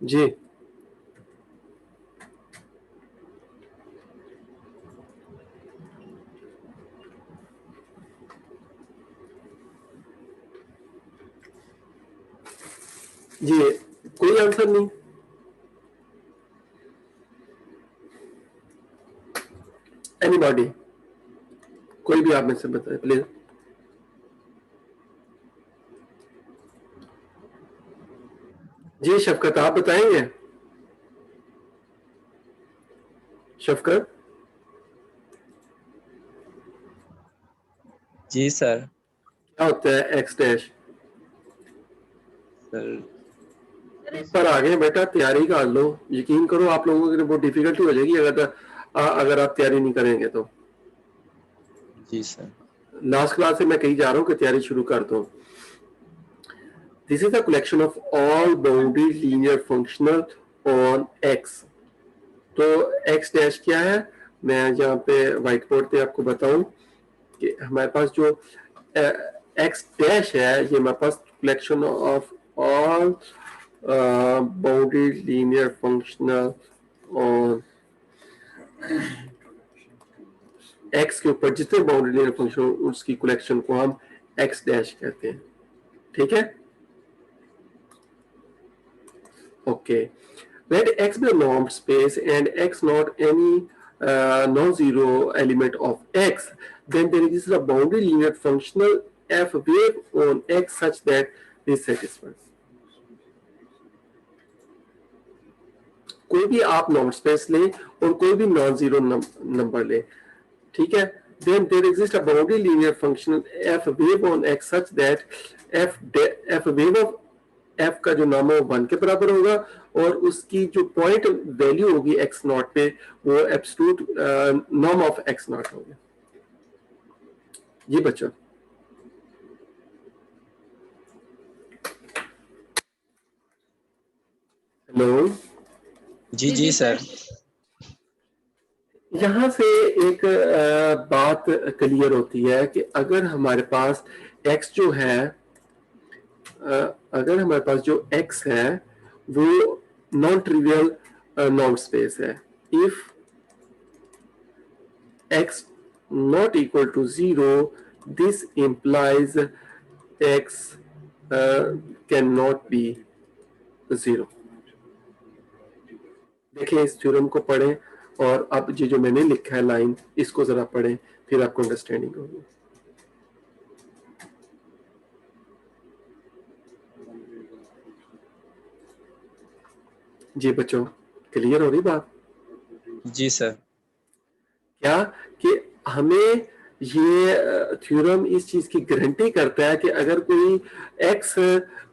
जी जी, कोई आंसर नहीं? एनीबॉडी, कोई भी आप में से बताए प्लीज. जी शफकत आप बताएंगे? शफकत जी सर. क्या होता है एक्स डैश? सर पर आगे बेटा तैयारी कर लो, यकीन करो आप लोगों के लिए बहुत डिफिकल्टी हो जाएगी अगर आप तैयारी नहीं करेंगे तो. जी सर. लास्ट क्लास से मैं कहीं जा रहा हूँ कि तैयारी शुरू कर दो. This is the collection of all boundary linear functional on x. तो एक्स डैश क्या है, मैं यहाँ पे व्हाइट बोर्ड पे आपको बताऊं कि हमारे पास जो x डैश है, ये हमारे पास collection of all bounded linear functional और x के ऊपर जितने बाउंडेड लीनियर फंक्शन उसकी कलेक्शन को हम x डैश कहते हैं, ठीक है। Okay, let x be a normed space and x not any non-zero element of x, then there exists a boundary linear functional f wave on x such that this satisfies. कोई भी आप norm space ले और कोई भी non zero number ले, ठीक है, then there exists a boundary linear functional f wave on x such that f wave of f का जो नाम है वो 1 के बराबर होगा और उसकी जो पॉइंट वैल्यू होगी x नॉट पे वो absolute norm of x not होगा। ये बच्चों हेलो, जी जी सर। यहाँ से एक बात क्लियर होती है कि अगर हमारे पास x जो है, अगर हमारे पास जो x है वो नॉन ट्रिवियल नॉर्म स्पेस है, if x not equal to 0, this implies x cannot be 0। देखिए इस थ्योरम को पढ़ें और अब ये जो मैंने लिखा है लाइन इसको जरा पढ़ें, फिर आपको अंडरस्टैंडिंग होगी। जी बच्चों, क्लियर हो रही बात? जी सर। क्या कि हमें ये थ्योरम इस चीज की गारंटी करता है कि अगर कोई x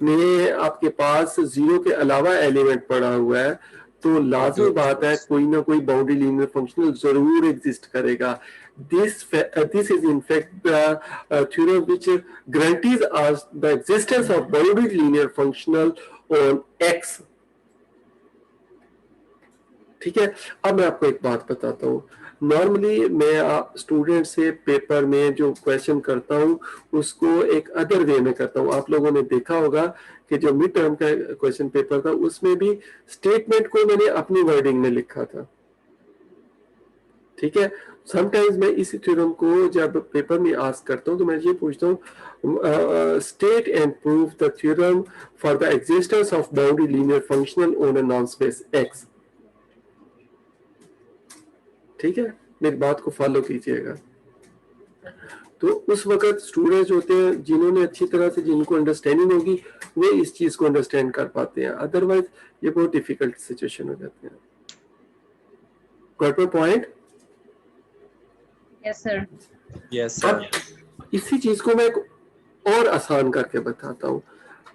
में आपके पास 0 के अलावा एलिमेंट पड़ा हुआ है तो लाजमी बात है कोई ना कोई बाउंड्री लीनियर फंक्शनल जरूर एग्जिस्ट करेगा। This is in fact the theorem which guarantees us the existence of boundary linear functional on x। ठीक है, अब मैं आपको एक बात बताता हूँ। नॉर्मली मैं स्टूडेंट से पेपर में जो क्वेश्चन करता हूँ उसको एक अदर वे में करता हूँ। आप लोगों ने देखा होगा कि जो मिड टर्म का क्वेश्चन पेपर था उसमें भी स्टेटमेंट को मैंने अपनी वर्डिंग में लिखा था, ठीक है। समटाइम्स मैं इसी थ्योरम को जब पेपर में आस्क करता हूँ तो मैं ये पूछता हूँ state and prove the theorem for the existence of boundary linear functional on a non space x. ठीक है, मेरी बात को फॉलो कीजिएगा। तो उस वक्त स्टूडेंट्स होते हैं जिन्होंने अच्छी तरह से, जिनको अंडरस्टैंडिंग होगी वो इस चीज को अंडरस्टैंड कर पाते हैं, अदरवाइज ये बहुत डिफिकल्ट सिचुएशन हो जाती है। Got my point? Yes sir. Yes sir. इसी चीज को मैं और आसान करके बताता हूँ।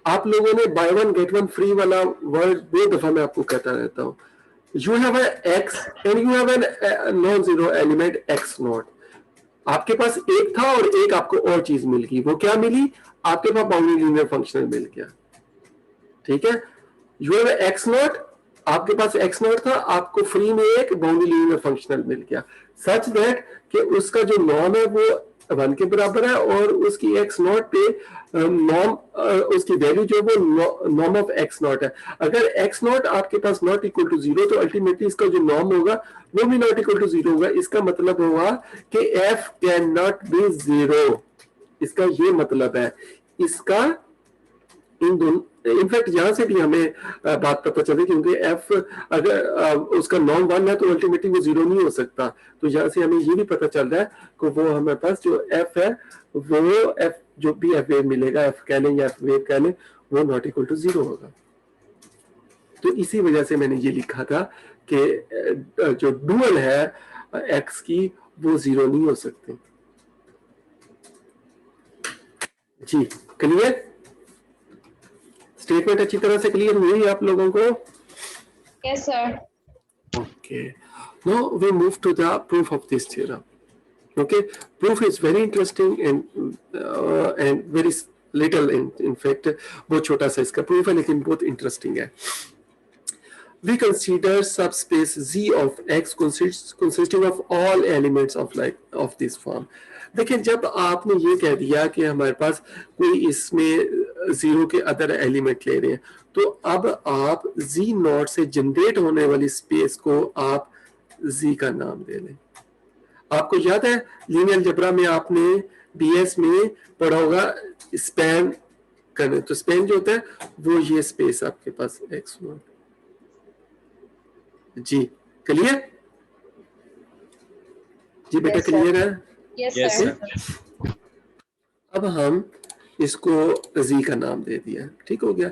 आप लोगों ने by one get one free वाला वर्ड 2 दफा मैं आपको कहता रहता हूँ। You have an x and you have a non-zero element x naught। आपके पास एक था और एक आपको और चीज मिल गई। वो क्या मिली? आपके पास बाउंड्री लीनियर फंक्शनल मिल गया, ठीक है। You have a x naught, आपके पास x naught था, आपको फ्री में एक बाउंड्री लीनियर फंक्शनल मिल गया, सच दैट कि उसका जो नॉर्म है वो 1 के बराबर है और उसकी x नॉट पे नॉर्म उसकी वैल्यू जो वो नॉर्म ऑफ x नॉट है। अगर x नॉट आपके पास नॉट इक्वल टू 0 तो अल्टीमेटली इसका जो नॉर्म होगा वो भी नॉट इक्वल टू 0 होगा। इसका मतलब होगा कि f कैन नॉट बी 0। इसका ये मतलब है। इसका इन दोनों इनफैक्ट यहां से भी हमें बात पता चली क्योंकि f अगर उसका नॉर्म 1 है तो अल्टीमेटली वो 0 नहीं हो सकता। तो यहां से हमें ये भी पता चल रहा है कि वो हमारे पास जो f है वो f जो भी f वेव मिलेगा, f कह लें या f वेव कह लें, वो नॉट इक्वल टू 0 होगा। तो इसी वजह से मैंने ये लिखा था कि जो डुअल है x की वो 0 नहीं हो सकते। जी क्लियर? स्टेटमेंट अच्छी तरह से क्लियर हुई आप लोगों को? Yes sir. Okay, now we move to the proof of this theorem. Okay, proof is very interesting and very little in fact बहुत छोटा सा इसका proof है लेकिन बहुत interesting है। We consider subspace Z of X consisting of all elements of this form. देखिए जब आपने ये कह दिया कि हमारे पास कोई इसमें जीरो के अदर एलिमेंट ले रहे हैं, तो अब आप जी नॉट से जनरेट होने वाली स्पेस को आप जी का नाम दे लें। आपको याद है लीनियर अलजेब्रा में आपने बीएस में पढ़ा होगा स्पैन करने, तो स्पैन जो होता है वो ये स्पेस आपके पास एक्स नॉट। जी क्लियर? जी बेटा Yes, sir. क्लियर है? Yes Yes, sir. sir. अब हम इसको जी का नाम दे दिया, ठीक हो गया।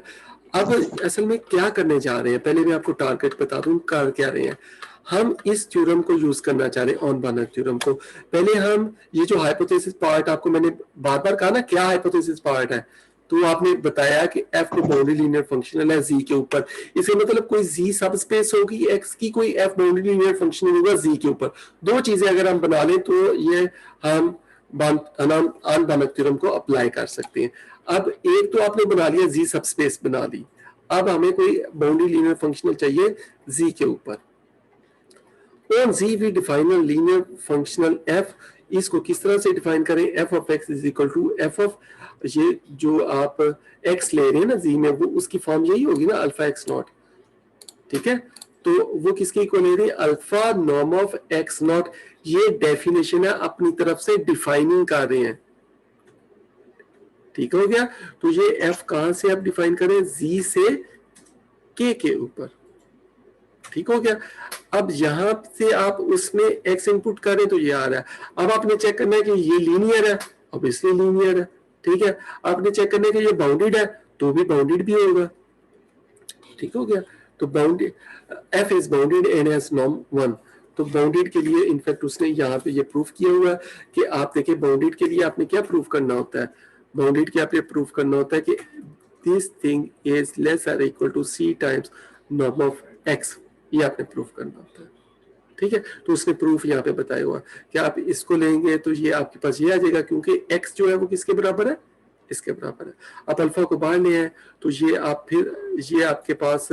अब असल में क्या करने जा रहे हैं, पहले मैं आपको टारगेट बता दूं कर क्या रहे हैं। हम इस थ्योरम को यूज करना चाह रहे हैं, ऑन बार्नर थ्योरम को। पहले हम ये जो हाइपोथेसिस पार्ट आपको मैंने बार बार कहा ना क्या हाइपोथेसिस पार्ट है, तो आपने बताया कि एफ को बाउंड्री लीनियर फंक्शनल है जी के ऊपर। इसका मतलब कोई जी सब स्पेस होगी एक्स की, कोई एफ बाउंड्री लीनियर फंक्शनल होगा जी के ऊपर। दो चीजें अगर हम बना लें तो ये हम ऑन बार्नर थ्योरम को अप्लाई कर सकते हैं। अब एक तो आपने बना लिया जी सब स्पेस बना ली, अब हमें कोई बाउंड्री लीनियर फंक्शनल चाहिए जी के ऊपर। On G we define a linear functional F. इसको किस तरह से डिफाइन करें, F of X is equal to F of, ये जो आप एक्स ले रहे हैं ना जी में, वो उसकी फॉर्म यही होगी ना अल्फा एक्स नॉट, ठीक है। तो वो किसके इक्वल ले रहे हैं, alpha norm of x not. ये डेफिनेशन है, अपनी तरफ से डिफाइनिंग कर रहे हैं, ठीक हो गया। तो ये एफ कहां से आप डिफाइन करें, जी से के ऊपर, ठीक हो गया। अब यहां से आप उसमें एक्स इनपुट करें तो ये आ रहा है। अब आपने चेक करना है कि ये लीनियर है, अब इसलिए लीनियर है, ठीक है। आपने चेक करना है कि ये बाउंडेड है, तो भी बाउंडेड भी होगा, ठीक हो गया। तो bounded F is bounded and has norm 1। तो बाउंडेड के लिए इनफैक्ट उसने यहाँ पे ये प्रूफ किया हुआ है कि आप देखिए बाउंडेड के लिए आपने क्या प्रूफ करना होता है, बाउंडेड के आपने प्रूफ करना होता है कि दिस थिंग इज लेस और equal to C times norm of X, ये आपने प्रूफ करना होता है, ठीक है। तो उसने प्रूफ यहाँ पे बताया हुआ कि आप इसको लेंगे तो ये आपके पास ये आ जाएगा, क्योंकि एक्स जो है वो किसके बराबर है, इसके बराबर है। आप अल्फा को बाहर ले आए तो ये आप फिर ये आपके पास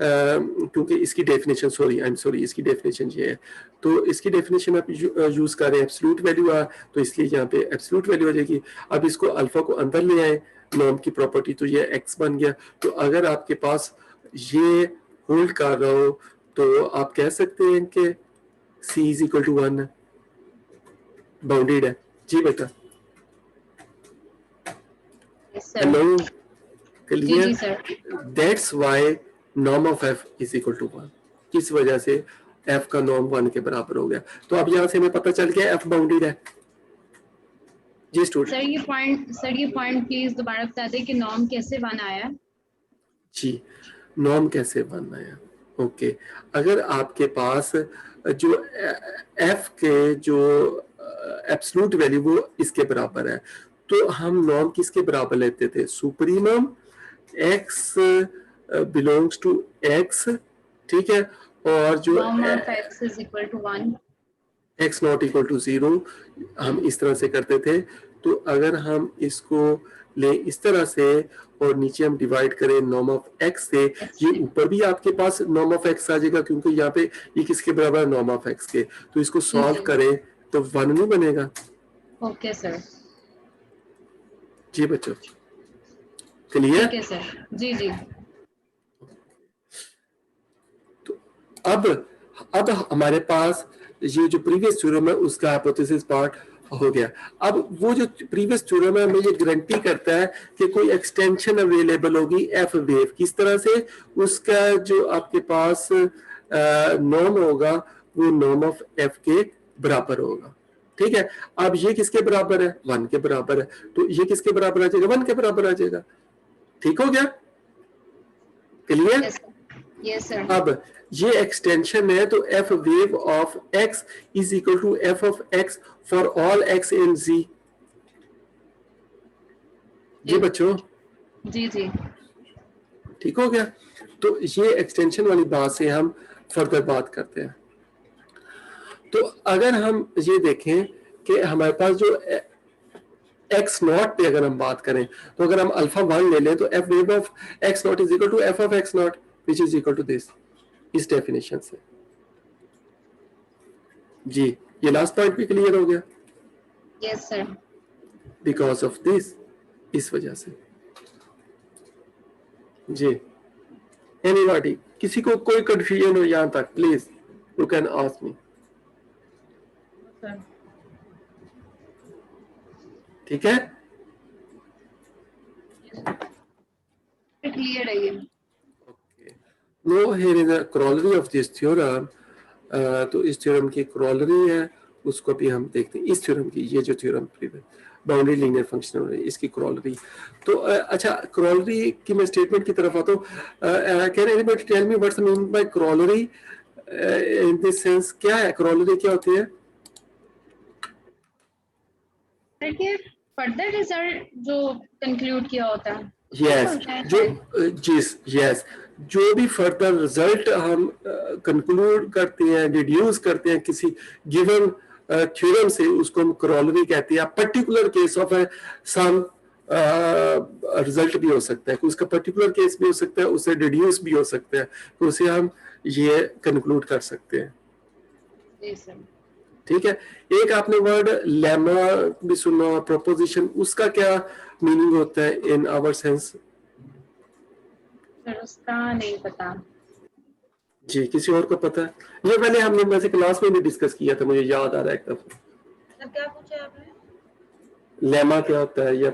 क्योंकि इसकी डेफिनेशन इसकी डेफिनेशन ये है, तो इसकी डेफिनेशन आप यूज कर रहे हैं एब्सोल्यूट वैल्यू आ, तो इसलिए यहाँ पे एब्सोल्यूट वैल्यू आ जाएगी। अब इसको अल्फा को अंदर ले आए नॉर्म की प्रॉपर्टी, तो ये एक्स बन गया। तो अगर आपके पास ये होल्ड कर रहा हो तो आप कह सकते हैं कि सी इज इक्वल टू 1 है, बाउंडेड है। जी बेटा यस सर। हेलो जी क्लियर? जी sir. That's why norm of F is equal to 1। किस वजह से एफ का नॉर्म 1 के बराबर हो गया। तो अब यहां से हमें पता चल गया एफ बाउंडेड है। जी स्टूडेंट। सर ये पॉइंट प्लीज दोबारा बता दें कि नॉर्म कैसे 1 आया। जी नॉर्म कैसे 1 आया, ओके। अगर आपके पास जो एफ के जो एब्सोल्यूट वैल्यू वो इसके बराबर है, तो हम नॉर्म किसके बराबर लेते थे, supremum X belongs to X, ठीक है। और जो norm of X is equal to 1। X not equal to 0 हम इस तरह से करते थे। तो अगर हम इसको ले इस तरह से और नीचे हम डिवाइड करें नॉर्म ऑफ एक्स से, ये ऊपर भी आपके पास नॉर्म ऑफ एक्स आ जाएगा, क्योंकि यहाँ पे ये किसके बराबर है, नॉर्म ऑफ एक्स के। तो इसको सॉल्व करें तो 1 नहीं बनेगा। Okay sir. जी बच्चों क्लियर? ठीक है सर। जी जी। तो अब हमारे पास ये जो प्रीवियस थ्योरम है उसका हाइपोथेसिस पार्ट हो गया। अब वो जो प्रीवियस थ्योरम है हमें ये गारंटी करता है कि कोई एक्सटेंशन अवेलेबल होगी एफ वेव, किस तरह से, उसका जो आपके पास नॉर्म होगा वो नॉर्म ऑफ एफ के बराबर होगा, ठीक है। अब ये किसके बराबर है, 1 के बराबर है, तो ये किसके बराबर आ जाएगा, 1 के बराबर आ जाएगा, ठीक हो गया, क्लियर? Yes sir. अब ये एक्सटेंशन है, तो F wave of X is equal to F of X for all X in G. जी बच्चों जी जी। ठीक हो गया। तो ये एक्सटेंशन वाली बात से हम फर्दर बात करते हैं। तो अगर हम ये देखें कि हमारे पास जो एक्स नॉट पे अगर हम बात करें, तो अगर हम अल्फा 1 ले लें तो F wave of x naught is equal to F of x naught which is equal to this, इस डेफिनेशन से। जी ये लास्ट पॉइंट भी क्लियर हो गया। Yes, sir. Because of this, इस वजह से। जी, एनीबॉडी, किसी को कोई कंफ्यूजन हो यहाँ तक, please you can ask me. Sir ठीक है, Clear है ये। No here is a corollary of this theorem. तो इस थ्योरम की corollary है, उसको भी हम देखते हैं। इस थ्योरम की, ये जो थ्योरम बाउंड्री लीनियर फंक्शन हो रही है, इसकी corollary। तो अच्छा, corollary की मैं स्टेटमेंट की तरफ आता हूँ। Can anybody tell me what's the meaning by corollary in this sense? क्या है corollary, क्या होती है? देखिए फर्दर रिजल्ट जो कंक्लूड किया होता है। यस, यस, जो भी फर्दर रिजल्ट हम कंक्लूड करते हैं, डिड्यूस करते हैं किसी गिवन थ्योरम से, उसको हम corollary कहते हैं। Particular case of some result भी हो सकता है, उसका पर्टिकुलर केस भी हो सकता है, उससे डिड्यूस भी हो सकता है, तो उसे हम ये कंक्लूड कर सकते हैं। जी सर। ठीक है, एक आपने वर्ड लेमा भी सुना, प्रोपोजिशन, उसका क्या मीनिंग होता है इन आवर सेंस? सर उसका नहीं पता। जी, किसी और को पता है? ये पहले हमने वैसे क्लास में भी डिस्कस किया था, मुझे याद आ रहा है एकदम। सर क्या पूछा आपने? लेमा क्या होता है या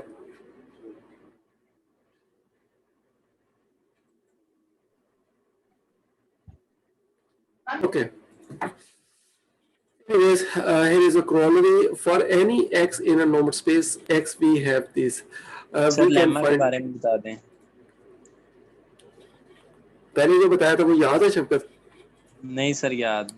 okay. Here is a corollary for any x in a normal space x. We have this. Sir We can lemma के find. बारे में बता दें। पहले जो बताया था वो याद है शफकत? नहीं सर याद।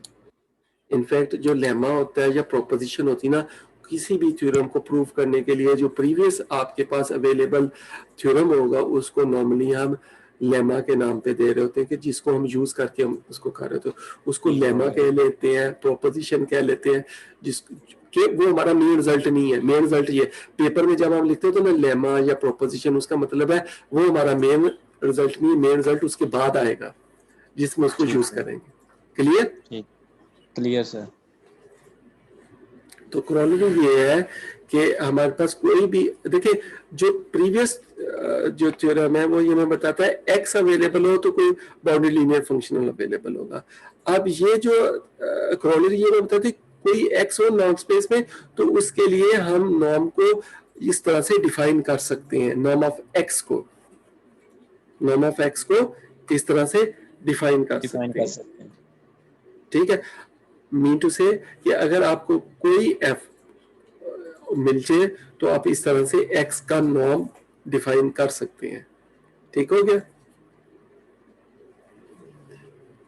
इनफैक्ट जो लेमा होता है या प्रोपोजिशन होती है ना, किसी भी थ्योरम को प्रूव करने के लिए जो प्रीवियस आपके पास अवेलेबल थ्योरम होगा, उसको नॉर्मली हम लेमा के नाम पे दे रहे होते हैं, कि जिसको हम यूज करके हम उसको कर रहे होते हैं, उसको लेमा कह लेते हैं, प्रोपोजिशन कह लेते हैं, जिस कि वो हमारा मेन रिजल्ट नहीं है। मेन रिजल्ट ये पेपर में जब हम लिखते हैं तो ना लेमा या प्रोपोजिशन, उसका मतलब है वो हमारा मेन रिजल्ट नहीं है, मेन रिजल्ट उसके बाद आएगा जिसमें उसको यूज करेंगे। क्लियर? ठीक, क्लियर सर। तो corollary ये है कि हमारे पास कोई भी, देखिए जो प्रीवियस जो थ्योरम है वो ये हमें बताता है x अवेलेबल हो तो कोई बाउंड्री लीनियर फंक्शनल अवेलेबल होगा। अब ये जो corollary ये हमें बताती है कोई x हो नॉर्म स्पेस में, तो उसके लिए हम नॉर्म को इस तरह से डिफाइन कर सकते हैं, नॉर्म ऑफ x को, नॉर्म ऑफ x को इस तरह से डिफाइन कर सकते हैं। ठीक है, मीन टू से कि अगर आपको कोई f मिल जाए तो आप इस तरह से x का नॉर्म डिफाइन कर सकते हैं। ठीक हो गया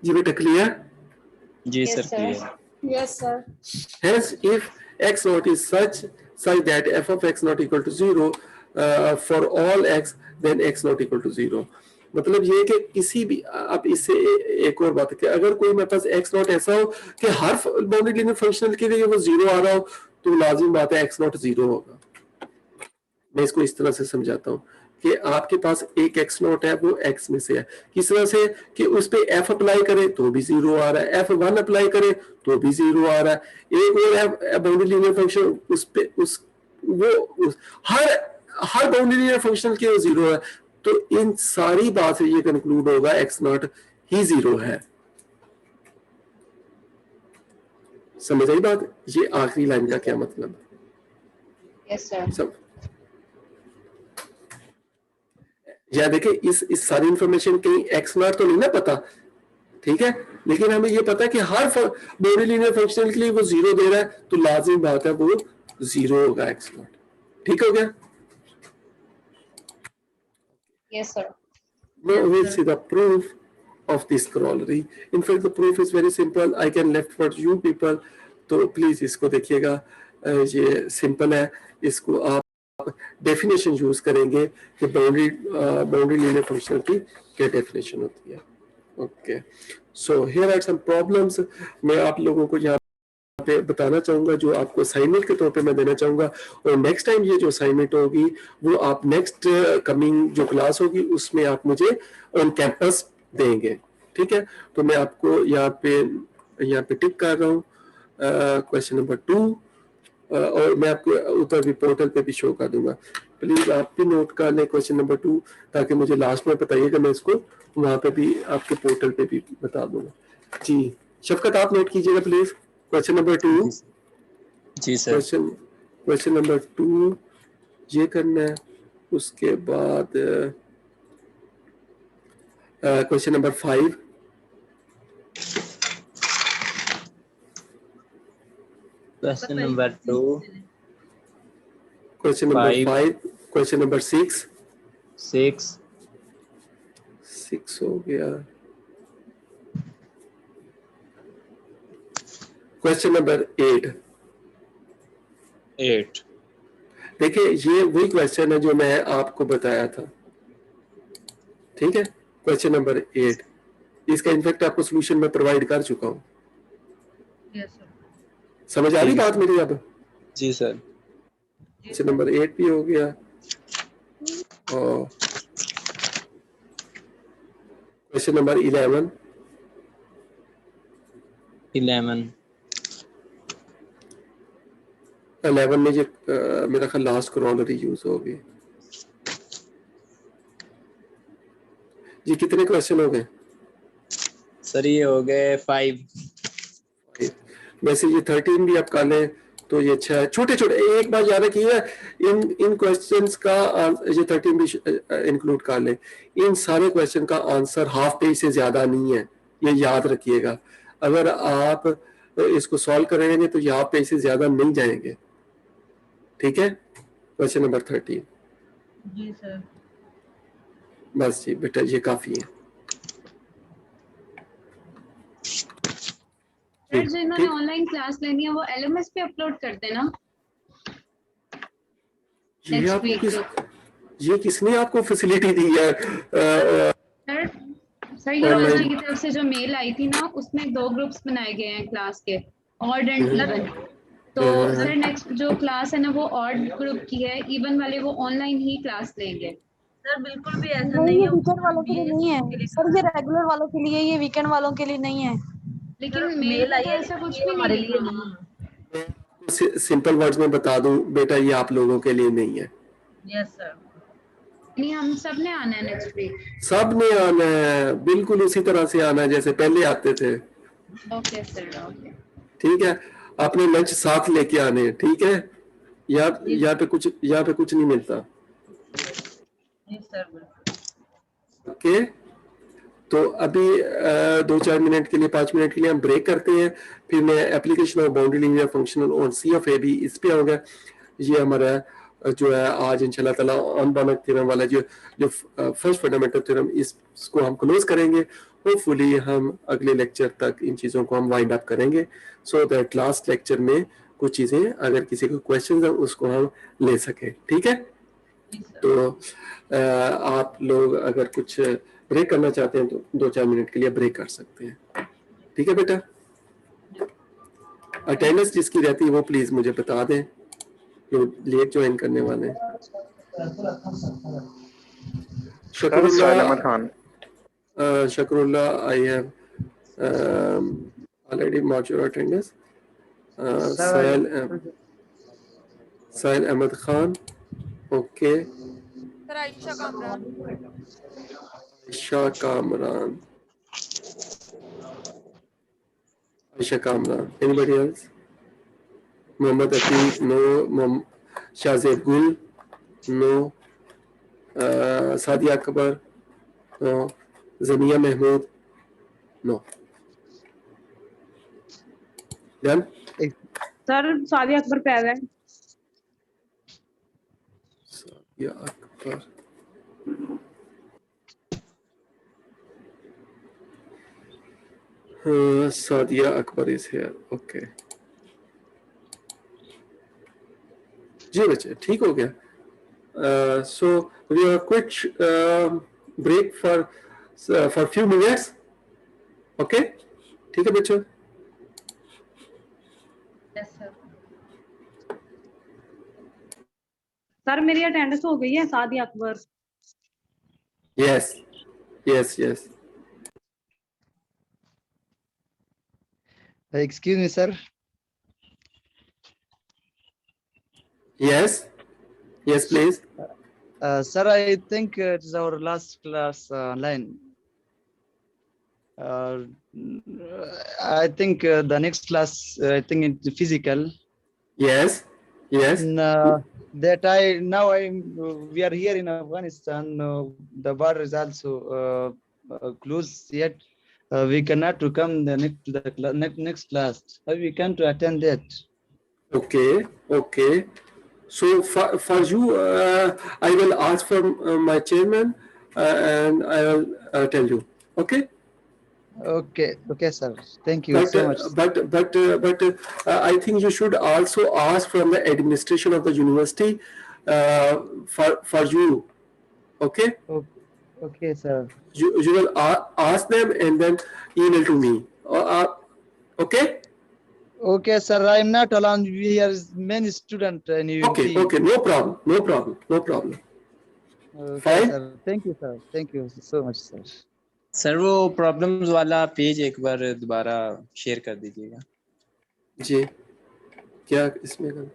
जी बेटा? क्लियर? जी sir clear. Yes sir. Hence, if x naught is such that f of x not equal to 0 for all x, then x not equal to 0. मतलब ये कि किसी भी, आप इससे एक और बात है कि अगर कोई मेरे पास x नॉट ऐसा हो कि हर बाउंड्री लीनियर फंक्शनल के लिए वो 0 आ रहा हो, तो लाजिम बात है x नॉट 0 होगा। मैं इसको इस तरह से समझाता हूँ कि आपके पास एक x नॉट है, वो x में से है, किस तरह से कि उस पे f अप्लाई करें तो भी 0 आ रहा है, f1 अप्लाई करें तो भी 0 आ रहा है, एक और बाउंड्री लीनियर फंक्शन उस पे हर बाउंड्री लीनियर फंक्शन के 0 है, तो इन सारी बात से ये कंक्लूड होगा x नॉट ही 0 है। समझ आई बात? ये आखिरी लाइन का क्या मतलब? Yes sir. सब या देखिए, इस सारी इंफॉर्मेशन कहीं x नॉट तो नहीं ना पता, ठीक है, लेकिन हमें ये पता है कि हर बाउंड्री लीनियर फंक्शन के लिए वो 0 दे रहा है, तो लाजिम बात है वो 0 होगा x नॉट। ठीक हो गया? Yes sir. Now we'll see the proof of this corollary. In fact, the proof is very simple. I can left for you people. तो प्लीज इसको देखिएगा, ये सिंपल है, इसको आप डेफिनेशन यूज करेंगे कि बाउंड्री लीनियर फंक्शन की क्या डेफिनेशन होती है। Okay, so here are some problems. मैं आप लोगों को यहाँ पे बताना चाहूंगा, जो आपको असाइनमेंट के तौर पे मैं देना चाहूंगा, और नेक्स्ट टाइम ये जो असाइनमेंट होगी वो आप नेक्स्ट कमिंग जो क्लास होगी उसमें आप मुझे ऑन कैंपस देंगे। ठीक है, तो मैं आपको यहाँ पे टिक कर रहा हूँ क्वेश्चन नंबर 2 और मैं आपको उत्तर भी पोर्टल पे भी शो कर दूंगा। प्लीज आप भी नोट कर लें क्वेश्चन नंबर 2, ताकि मुझे लास्ट में बताइएगा, मैं इसको वहां पे भी आपके पोर्टल पे भी बता दूंगा। जी शफकत आप नोट कीजिएगा प्लीज क्वेश्चन नंबर 2। जी सर। क्वेश्चन नंबर 2 ये करना है। उसके बाद question number 5। Question number 2, question number 5, question number 6 हो गया। Question number 8। देखिए ये वही क्वेश्चन है जो मैं आपको बताया था, ठीक है। क्वेश्चन नंबर 8, इसका इनफैक्ट आपको सोल्यूशन मैं प्रोवाइड कर चुका हूँ। Yes sir. समझ आ रही ठीक है बात मेरी अब? जी सर। क्वेश्चन नंबर 8 भी हो गया। और क्वेश्चन नंबर 11 में ये मेरा ख्याल लास्ट क्रॉलरी यूज हो गई। जी कितने क्वेश्चन हो गए सर? ये हो गए 5। वैसे ये 13 भी आप कर लें तो ये अच्छा है। छोटे छोटे एक बात याद रखिए, इन क्वेश्चंस का ये 13 भी इंक्लूड कर लें। इन सारे क्वेश्चन का आंसर हाफ पेज से ज्यादा नहीं है, ये याद रखिएगा। अगर आप इसको सॉल्व करेंगे तो ये हाफ पेज से ज्यादा नहीं जाएंगे, ठीक है। Question number 13। जी सर। बस जी बेटा ये काफी है। सर जिन्होंने ठीक। ऑनलाइन क्लास लेनी है वो LMS पे अपलोड कर देना ये नेक्स्ट आपको वीक। ये किसने आपको फैसिलिटी दी है? सर सर ये Online- OSG की तरफ से जो मेल आई थी ना, उसमें 2 ग्रुप्स बनाए गए हैं क्लास के, ऑड एंड इवन। तो सर नेक्स्ट जो क्लास है ना वो ऑड ग्रुप की है, इवन वाले वो ऑनलाइन ही क्लास लेंगे। सर बिल्कुल भी ऐसा नहीं, नहीं ये है। वीकेंड वालों के लिए नहीं है सर, ये रेगुलर वालों के लिए, ये वीकेंड वालों के लिए नहीं है। लेकिन मेल मेल में आई तो है ऐसा लेकिन कुछ ये भी नहीं हमारे लिए लिखा। नहीं है। सिंपल वर्ड्स में बता दूं बेटा, ये आप लोगों के लिए नहीं है। Yes sir. नहीं हम सब ने आना है नेक्स्ट वीक। सब ने आना है, बिल्कुल उसी तरह से आना है जैसे पहले आते थे, ओके सर ओके। ठीक है। अपने लंच साथ लेके आने हैं, ठीक है। यहाँ पे कुछ नहीं मिलता। जी सर बिल्कुल। ओके, तो अभी 2-4 मिनट के लिए, 5 मिनट के लिए हम ब्रेक करते हैं। फिर मैं application of boundary linear functional on C of A भी इस पे होगा। ये हमारा जो है आज इंशाल्लाह ताला अनबाउंडेड थ्योरम वाला जो जो फर्स्ट फंडामेंटल थ्योरम, इसको हम क्लोज करेंगे। होपफुली हम अगले लेक्चर तक इन चीज़ों को हम वाइंड अप करेंगे, सो दैट लास्ट लेक्चर में कुछ चीज़ें अगर किसी को क्वेश्चन है उसको हम ले सकें, ठीक है। तो आप लोग अगर कुछ ब्रेक करना चाहते हैं तो 2-4 मिनट के लिए ब्रेक कर सकते हैं, ठीक है बेटा। अटेंडेंस जिसकी रहती है वो प्लीज मुझे बता दें, जो लेट ज्वाइन करने वाले हैं। Shakrullah, I have already marked your attendance. Sahil Ahmed Khan, okay. Sir Ayesha Kamran. Aisha Kamran. Anybody else? Mohammad Atiq, no. Shahzeb Gul, no. Sadia Akbar, no. Zamia Mahmood, no. Done? Sir Sadia Akbar पे आ गए। Sadia Akbar. Sadia Akbar is here. Okay. जी बच्चे ठीक हो गया। So we have a quick break for few minutes. Okay? ठीक है बच्चों? Yes sir. Sir मेरी अटेंडेंस हो गई है Sadia Akbar. Yes. Excuse me, sir. Yes, yes, please. Sir, I think it is our last class online. I think the next class, I think it's physical. Yes, yes. That I now we are here in Afghanistan. The border is also closed yet. We cannot to come next class. We can to attend that. Okay, okay. So for you, I will ask from my chairman, and I will tell you. Okay. Okay, okay, sir. Thank you But so much. I think you should also ask from the administration of the university for you. Okay. Okay, sir. You will ask them and then email to me. Okay. Okay, sir. I'm not alone. We are many students in Okay. UMP. Okay. No problem. No problem. No problem. Okay, Fine. sir. Thank you, sir. Thank you so much, sir. Sir वो problems वाला page एक बार दोबारा share कर दीजिएगा। जी, क्या इसमें कर?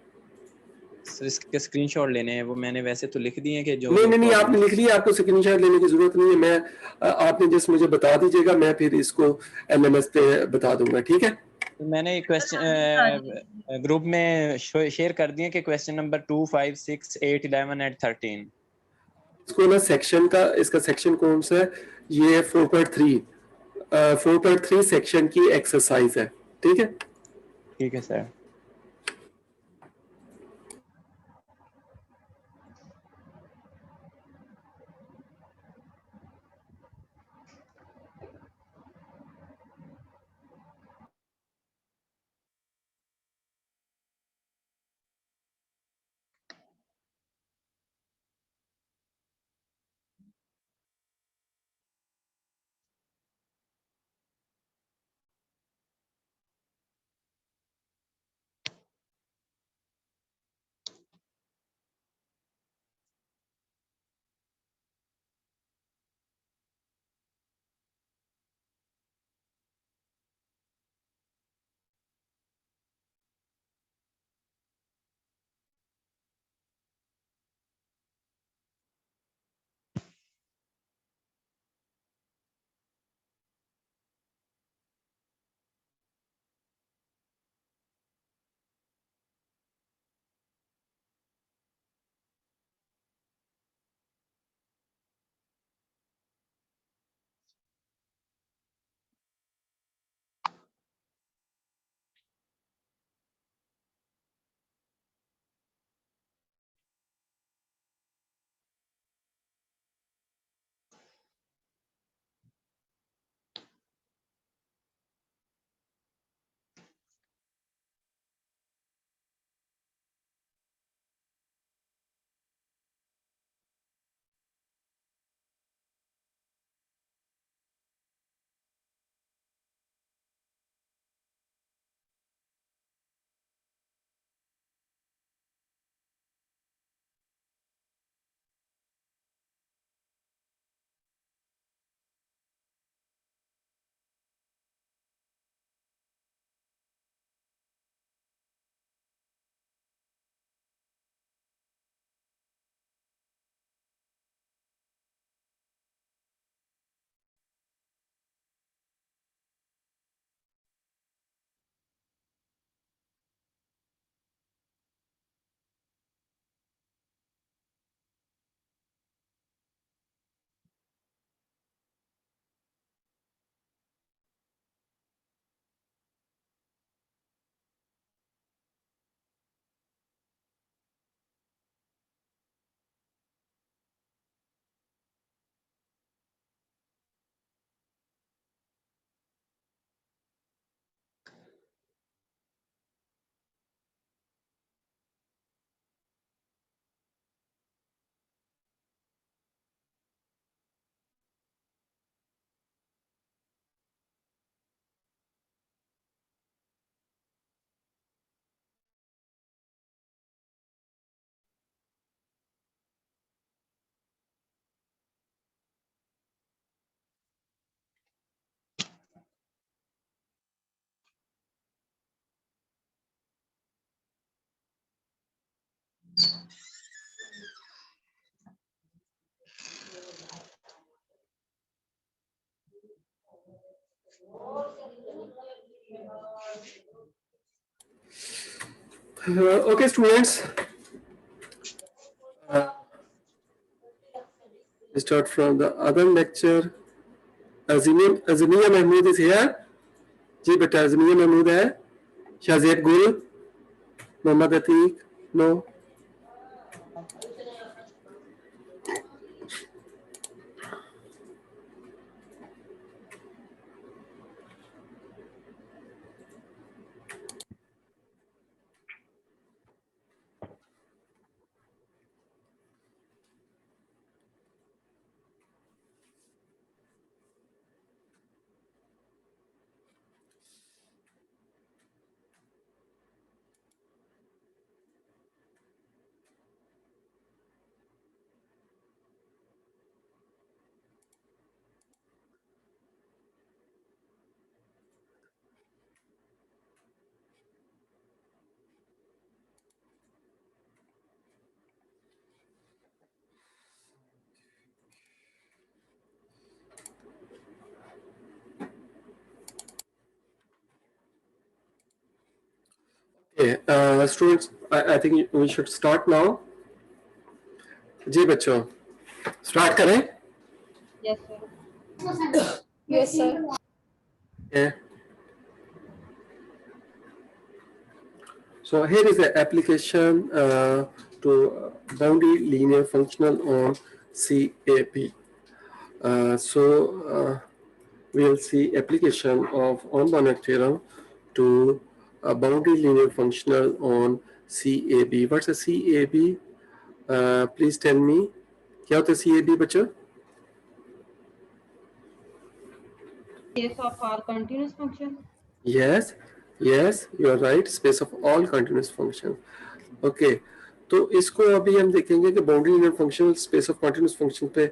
Sir इसके स्क्रीनशॉट लेने हैं, वो मैंने वैसे तो लिख दिए हैं कि जो नहीं, आपने लिख लिया, आपको स्क्रीनशॉट लेने की जरूरत नहीं है। मैं आपने जस्ट मुझे बता दीजिएगा, मैं फिर इसको एलएमएस पे बता दूंगा, ठीक है। तो मैंने क्वेश्चन ग्रुप में शेयर कर दिए कि क्वेश्चन नंबर 2, 5, 6, 8, 11 एंड 13 इसको ना सेक्शन का, इसका सेक्शन कौन सा है? ये 4.3 4.3 सेक्शन की एक्सरसाइज है, ठीक है। ठीक है sir. Okay, students. We start from the other lecture. Azmiya Mahmood is here. जी बेटा अज़मिया महमूद है. Shazeb Gul, Mohammad Atiq, no. Okay, students, I think we should start now. जी बच्चों, start करें. Yes, sir. Yes, sir. Yeah. So here is the application to boundary linear functional on CAP. We'll see application of on-Banach theorem to a boundary linear functional on CAB. What's a CAB? Please tell me. क्या होता है CAB बच्चों? Case of all continuous function. Yes, yes, you are right. Space of all continuous function. Okay. तो इसको अभी हम देखेंगे कि boundary linear function space of continuous function पे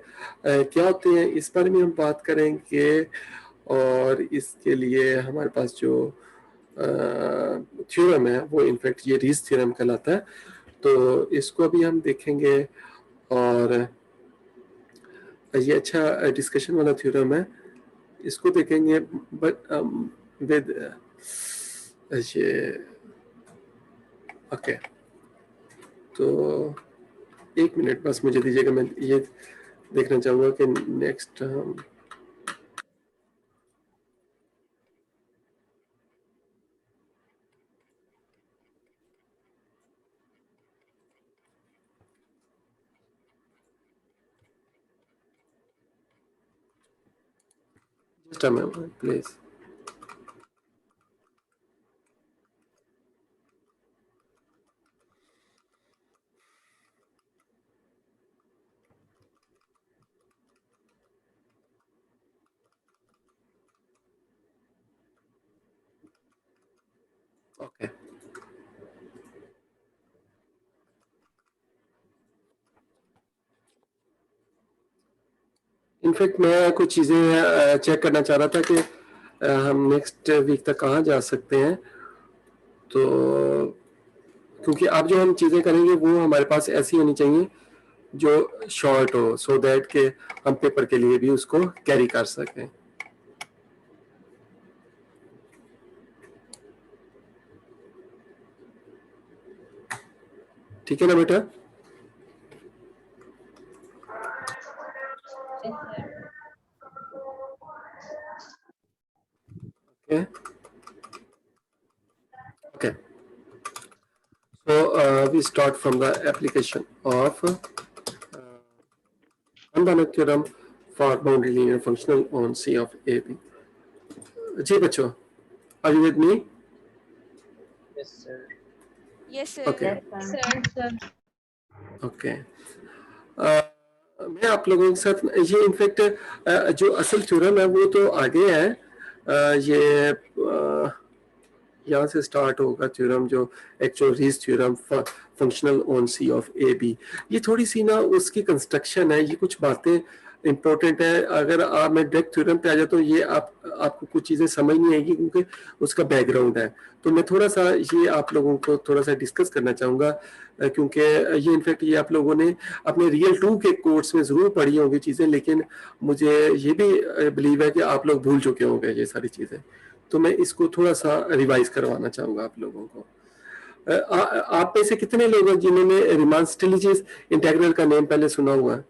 क्या होते हैं, इस बारे में हम बात करेंगे. और इसके लिए हमारे पास जो थ्योरम है वो इनफैक्ट ये रीज थ्योरम कहलाता है. तो इसको अभी हम देखेंगे और ये अच्छा डिस्कशन वाला थ्योरम है, इसको देखेंगे. बट विद ये ओके. तो एक मिनट बस मुझे दीजिएगा, मैं ये देखना चाहूँगा कि नेक्स्ट हम just a moment please. Okay. In fact मैं कुछ चीज़ें चेक करना चाह रहा था कि हम नेक्स्ट वीक तक कहाँ जा सकते हैं. तो क्योंकि अब जो हम चीज़ें करेंगे वो हमारे पास ऐसी होनी चाहिए जो शॉर्ट हो, सो दैट के हम पेपर के लिए भी उसको कैरी कर सकें. ठीक है ना बेटा? Okay. Okay. So we start from the application of on-Banach theorem for boundary linear functional on C of AB. जी बच्चों, are you with me? Yes, sir. Yes, sir. Okay. Sir. Okay. मैं आप लोगों के साथ ये इनफैक्ट जो असल theorem है वो तो आगे है. ये यहाँ से स्टार्ट होगा थ्योरम जो actual Riesz theorem functional on C of A B. ये थोड़ी सी ना उसकी कंस्ट्रक्शन है, ये कुछ बातें इम्पोर्टेंट है। अगर आप मैं डायरेक्ट थ्योरम पे आ जाता हूँ, ये आपको कुछ चीजें समझ नहीं आएगी क्योंकि उसका बैकग्राउंड है। तो मैं थोड़ा सा ये आप लोगों को थोड़ा सा डिस्कस करना चाहूंगा, क्योंकि ये इनफैक्ट ये आप लोगों ने अपने रियल 2 के कोर्स में जरूर पढ़ी होंगी चीजें, लेकिन मुझे ये भी बिलीव है कि आप लोग भूल चुके होंगे ये सारी चीजें। तो मैं इसको थोड़ा सा रिवाइज करवाना चाहूंगा आप लोगों को। आप में से कितने लोग हैं जिन्होंने रीमान स्टिलिजेस इंटीग्रल का नेम पहले सुना हुआ है?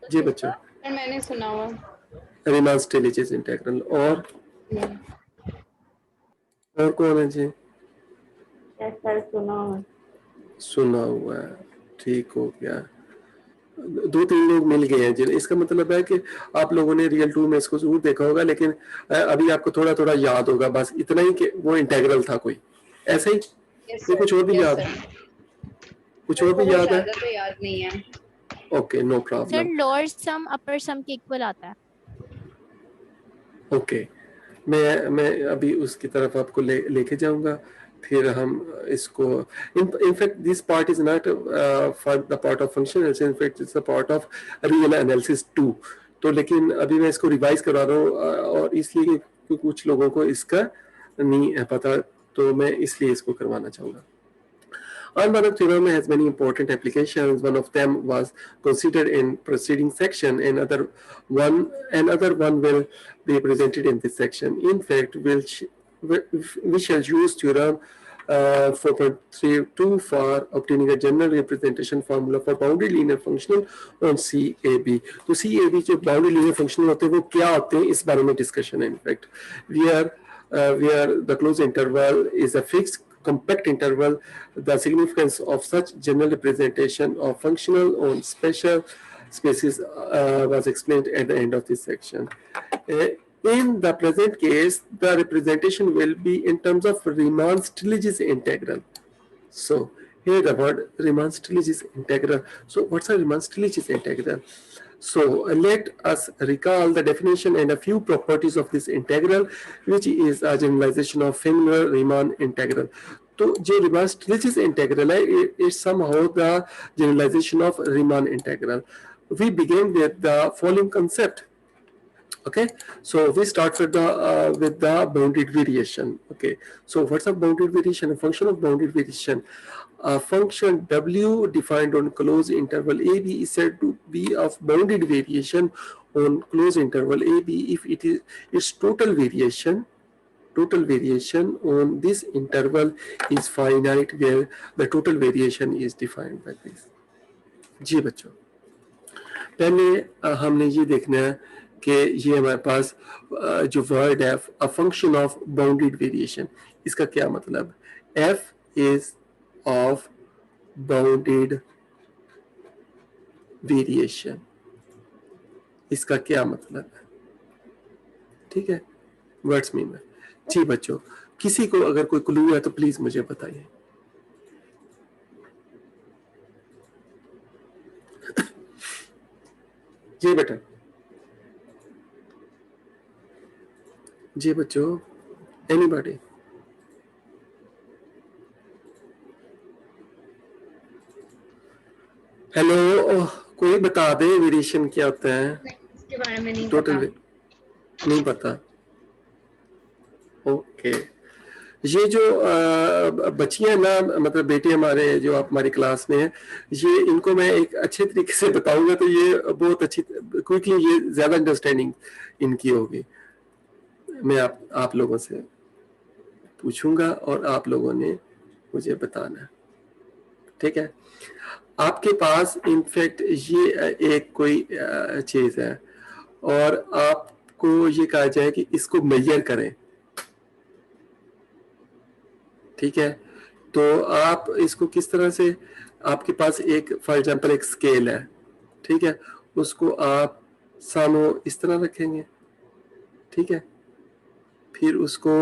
जी बच्चों, मैंने सुना हुआ। Riemann Stieltjes integral. और कौन है जी? सुना हुआ है, ठीक हो गया। 2-3 लोग मिल गए हैं जिन्हें, इसका मतलब है कि आप लोगों ने रियल 2 में इसको जरूर देखा होगा, लेकिन अभी आपको थोड़ा थोड़ा याद होगा, बस इतना ही कि वो इंटीग्रल था कोई, ऐसे ही। तो कुछ और भी याद है? कुछ और भी याद है? तो याद नहीं है। Okay, no sir problem. Lower sum upper sum के इक्वल आता है। ओके, मैं अभी उसकी तरफ आपको लेके जाऊंगा, फिर हम इसको in fact this part is not for the part of function, in fact it's the part of real analysis 2। तो लेकिन अभी मैं इसको रिवाइज करवा रहा हूँ, और इसलिए कि कुछ लोगों को इसका नहीं है पता, तो मैं इसलिए इसको करवाना चाहूंगा। Armbanov theorem has many important applications. One of them was considered in preceding section. Another one will be presented in this section. In fact, we shall use theorem 4.32 for obtaining a general representation formula for boundary linear functional on CAB. तो CAB जो boundary linear functional होते हैं वो क्या होते हैं, इस बारे में discussion है. In fact, where the closed interval is a fixed compact interval, the significance of such general representation of functional on special spaces was explained at the end of this section. In the present case, the representation will be in terms of Riemann-Stieltjes integral. So here the word Riemann-Stieltjes integral. So what's a Riemann-Stieltjes integral? So let us recall the definition and a few properties of this integral, which is a generalization of familiar Riemann integral. तो जो Riemann-Stieltjes integral है, is somehow the generalization of Riemann integral. We begin with the following concept. Okay, so we start with the bounded variation. Okay, so what's a bounded variation? A function of bounded variation. A function w defined on closed interval ab is said to be of bounded variation on closed interval ab if it is its total variation on this interval is finite, where the total variation is defined by this. जी बच्चों, पहले हमने ये देखना है कि ये हमारे पास जो वर्ड है a function of bounded variation, इसका क्या मतलब? f is of bounded variation, इसका क्या मतलब है? ठीक है, वर्ड्स मीन में। जी बच्चों, किसी को अगर कोई क्लू है तो प्लीज मुझे बताइए। जी बेटा, जी बच्चों, एनीबॉडी? हेलो, कोई बता दे वेरिएशन क्या होता है? इसके बारे में नहीं टोटल पता। नहीं पता। ओके, ये जो बच्चियां ना, मतलब बेटे हमारे जो आप हमारी क्लास में हैं, ये इनको मैं एक अच्छे तरीके से बताऊंगा तो ये बहुत अच्छी क्विकली ये ज्यादा अंडरस्टैंडिंग इनकी होगी। मैं आप लोगों से पूछूंगा और आप लोगों ने मुझे बताना, ठीक है? आपके पास इनफैक्ट ये एक कोई चीज है और आपको ये कहा जाए कि इसको मेजर करें, ठीक है? तो आप इसको किस तरह से, आपके पास एक फॉर एग्जांपल एक स्केल है, ठीक है? उसको आप सामो इस तरह रखेंगे, ठीक है? फिर उसको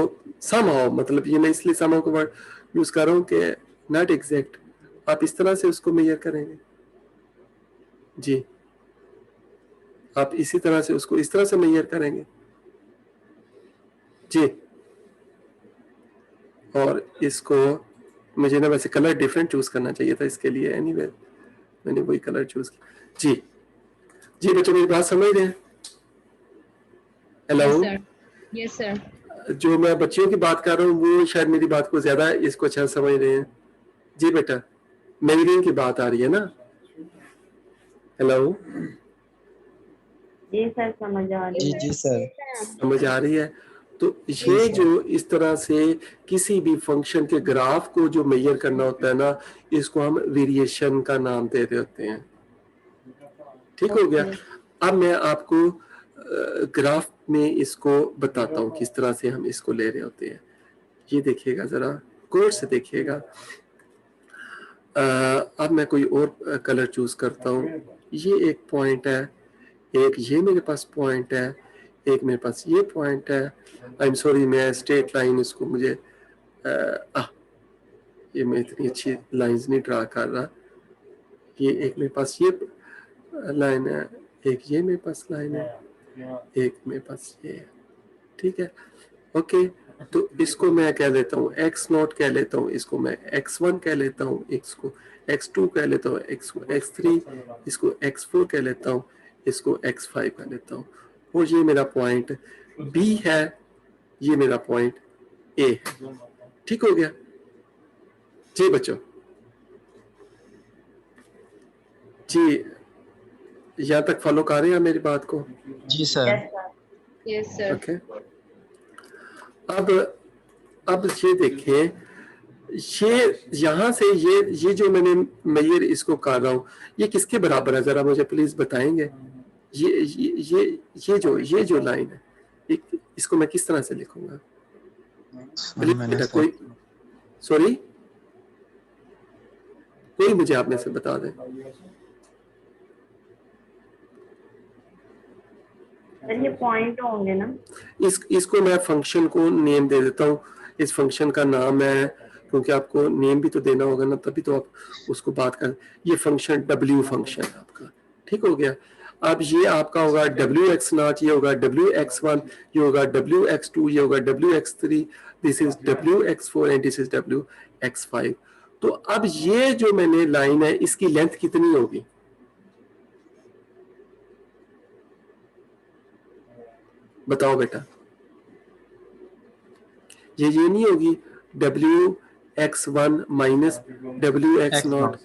somehow, मतलब ये मैं इसलिए somehow का वर्ड यूज कर रहा हूँ कि नॉट एग्जैक्ट, आप इस तरह से उसको मेजर करेंगे। जी, आप इसी तरह से उसको इस तरह से मेजर करेंगे। जी, और इसको मुझे ना वैसे कलर डिफरेंट चूज करना चाहिए था इसके लिए, एनीवे मैंने वही कलर चूज किया। जी जी बच्चों मेरी बात समझ रहे हैं? Hello, yes sir. जो मैं बच्चियों की बात कर रहा हूँ वो शायद मेरी बात को ज्यादा इसको अच्छा समझ रहे हैं। जी बेटा, मेजरिंग की बात आ रही है ना? हेलो, जी सर समझ आ रही जी है। जी सर। समझ आ रही है? तो ये जो इस तरह से किसी भी फंक्शन के ग्राफ को जो मेजर करना होता है ना, इसको हम वेरिएशन का नाम दे रहे होते हैं। ठीक हो गया? अब मैं आपको ग्राफ में इसको बताता हूँ किस तरह से हम इसको ले रहे होते हैं। ये देखिएगा जरा गौर से देखिएगा। अब मैं कोई और कलर चूज करता हूँ। ये एक पॉइंट है, एक ये मेरे पास पॉइंट है, एक मेरे पास ये पॉइंट है। आई एम सॉरी, मैं स्ट्रेट लाइन इसको मुझे ये मैं इतनी अच्छी लाइंस नहीं ड्रा कर रहा। ये एक मेरे पास ये लाइन है, एक ये मेरे पास लाइन है, एक मेरे पास ये है। ठीक है, ओके। तो इसको मैं कह लेता हूँ x0 कह लेता हूँ, इसको मैं x1 कह लेता हूँ, इसको x2 कह लेता हूँ, x3, इसको x4 कह लेता हूँ, इसको x5 कह लेता हूँ। और ये मेरा पॉइंट B है, ये मेरा पॉइंट A है। ठीक हो गया? जी बच्चों, जी यहाँ तक फॉलो कर रहे हैं मेरी बात को? जी सर। Yes sir. ओके। अब ये देखें, ये यहाँ से ये जो मैंने मेजर इसको कर रहा हूँ, ये किसके बराबर है? जरा मुझे प्लीज बताएंगे। ये जो लाइन है, इसको मैं किस तरह से लिखूंगा? प्लीज बेटा कोई, सॉरी, कोई मुझे आप में से बता दें। सर ये पॉइंट होंगे ना? इसको मैं फंक्शन को नेम दे देता हूँ। इस फंक्शन का नाम है, क्योंकि आपको नेम भी तो देना होगा ना, तभी तो आप उसको बात कर। ये फंक्शन W फंक्शन है आपका। ठीक हो गया? अब ये आपका होगा WX0, ये होगा WX1, ये होगा WX2, ये होगा WX3, this is WX4 and this is WX5। तो अब ये जो मैंने लाइन है, इसकी लेंथ कितनी होगी? बताओ बेटा। ये नहीं होगी WX1 minus WX0?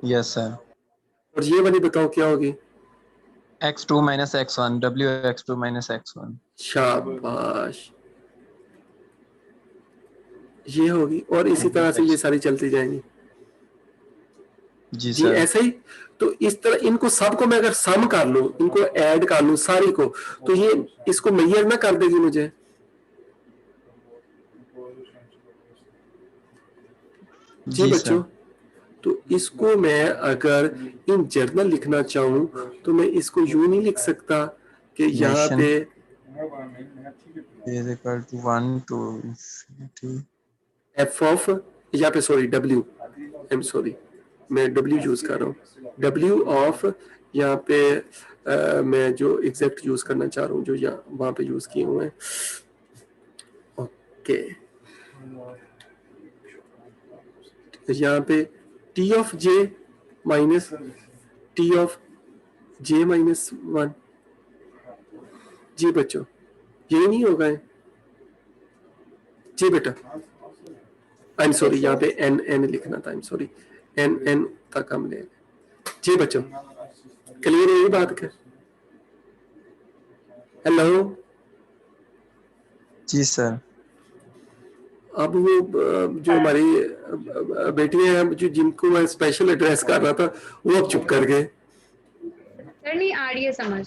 Yes sir. और ये वाली बताओ क्या होगी? x2 minus x1, WX2 minus x1। शाबाश, ये होगी। और इसी तरह से ये सारी चलती जाएंगी। जी जी सर। ऐसे ही। तो इस तरह इनको सबको मैं अगर सम कर लूं, इनको ऐड कर लूं सारी को, तो ये इसको मेजर ना कर देगी मुझे? जी बच्चों, तो इसको मैं अगर इन जर्नल लिखना चाहूं तो मैं इसको यूं नहीं लिख सकता कि यहाँ पे is equal to 1 to infinity f of, यहाँ पे sorry W, I am sorry, मैं W यूज कर रहा हूँ। W ऑफ, यहाँ पे मैं जो एग्जैक्ट यूज करना चाह रहा हूँ, जो यहाँ वहां पे यूज किए हुए हैं। ओके, यहाँ पे T of J minus T of J minus 1। जी बच्चों, यही नहीं होगा है? जी बेटा, आई एम सॉरी, यहाँ पे n लिखना था, आई एम सॉरी, n तक हम ले। जी बच्चों, क्लियर है ये बात का? हेलो जी सर। अब वो जो हमारी बेटियां हैं, जो जिनको मैं स्पेशल एड्रेस कर रहा था, वो अब चुप कर गए। सर नहीं आ रही है समझ।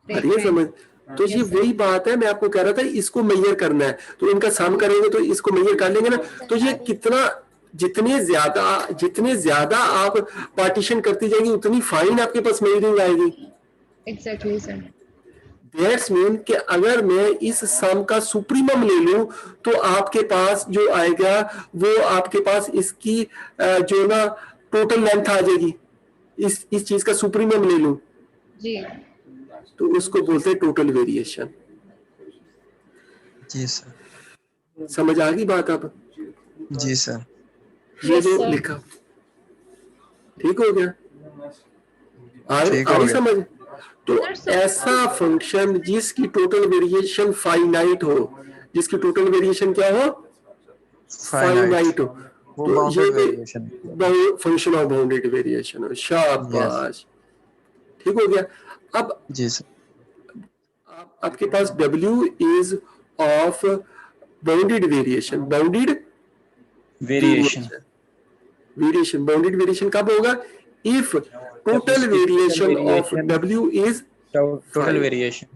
आ रही है समझ? तो ये वही बात है, मैं आपको कह रहा था इसको मेजर करना है, तो इनका सम करेंगे तो इसको मेजर कर लेंगे ना। तो ये कितना, जितने ज्यादा आप पार्टीशन करती जाएंगी उतनी फाइन आपके पास मेजरिंग आएगी। Exactly sir. दैट्स मीन कि अगर मैं इस सम का सुप्रीमम ले लूं तो आपके पास जो आएगा वो आपके पास इसकी जो ना टोटल लेंथ आ जाएगी। इस चीज का सुप्रीमम ले लूं जी, तो उसको बोलते हैं टोटल वेरिएशन। जी सर। समझ आ गई बात अब? जी सर। ये जो लिखा ठीक हो गया? ठीक हो आ रही गया। समझ? तो Sir, ऐसा फंक्शन जिसकी टोटल वेरिएशन फाइनाइट हो, जिसकी टोटल वेरिएशन क्या हो, फाइनाइट हो, वो तो ये बाउंडेड भी variation. Function of bounded variation हो। शाबाश, ठीक हो गया। अब जी सर। आपके पास W is of bounded variation, bounded variation variation, bounded variation कब होगा? If total variation of W is total variation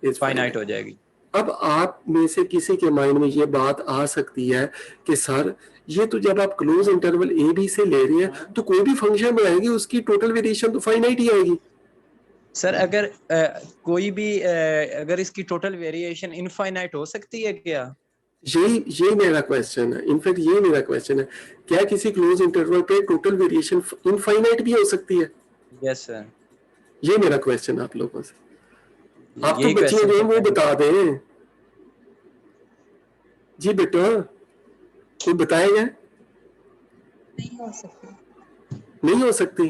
is finite हो जाएगी। अब आप में से किसी के माइंड में ये बात आ सकती है कि सर ये तो जब आप क्लोज इंटरवल ए बी से ले रहे हैं तो कोई भी फंक्शन बनाएंगे उसकी टोटल वेरिएशन तो फाइनाइट ही आएगी। सर अगर कोई भी अगर इसकी टोटल वेरिएशन इनफाइनाइट हो सकती है क्या? ये मेरा क्वेश्चन है, इनफैक्ट ये मेरा क्वेश्चन है, क्या किसी क्लोज इंटरवल पे टोटल वेरिएशन इनफाइनाइट भी हो सकती है? Yes sir. ये मेरा क्वेश्चन आप लोगों से। आप तो यही बच्चे question जो हैं वो है। बता दें जी बेटा, कोई बताएगा? नहीं हो सकती। नहीं हो सकती।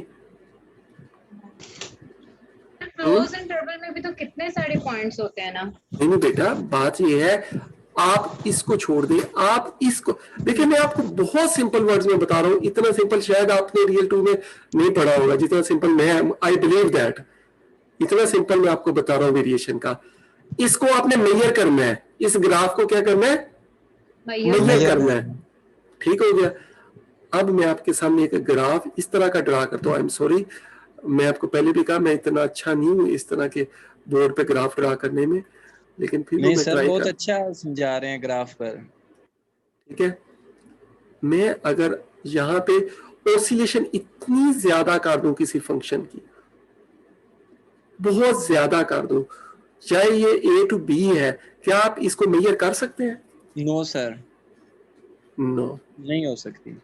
क्लोज इंटरवल में भी तो कितने सारे पॉइंट्स होते हैं ना। नहीं बेटा, बात ये है, आप इसको छोड़ दें, आप इसको देखिए, मैं आपको बहुत सिंपल वर्ड्स में बता रहा हूँ, इतना सिंपल शायद आपने रियल टू में नहीं पढ़ा होगा जितना सिंपल मैं, आई बिलीव दैट, इतना सिंपल मैं आपको बता रहा हूँ वेरिएशन का। इसको आपने मेजर करना है, इस ग्राफ को क्या करना है? मेजर करना है, ठीक हो गया। अब मैं आपके सामने एक ग्राफ इस तरह का ड्रा करता हूँ। आई एम सॉरी, मैं आपको पहले भी कहा मैं इतना अच्छा नहीं हूँ इस तरह के बोर्ड पे ग्राफ ड्रा करने में, लेकिन फिर नहीं मैं सर ट्राई बहुत कर, अच्छा समझा रहे हैं ग्राफ पर। ठीक है। मैं अगर यहाँ पे ऑसिलेशन इतनी ज्यादा कर दूं किसी फंक्शन की, बहुत ज्यादा कर दूं, चाहे ये A to B है, क्या आप इसको मेजर कर सकते हैं? No sir, no. नहीं हो सकती।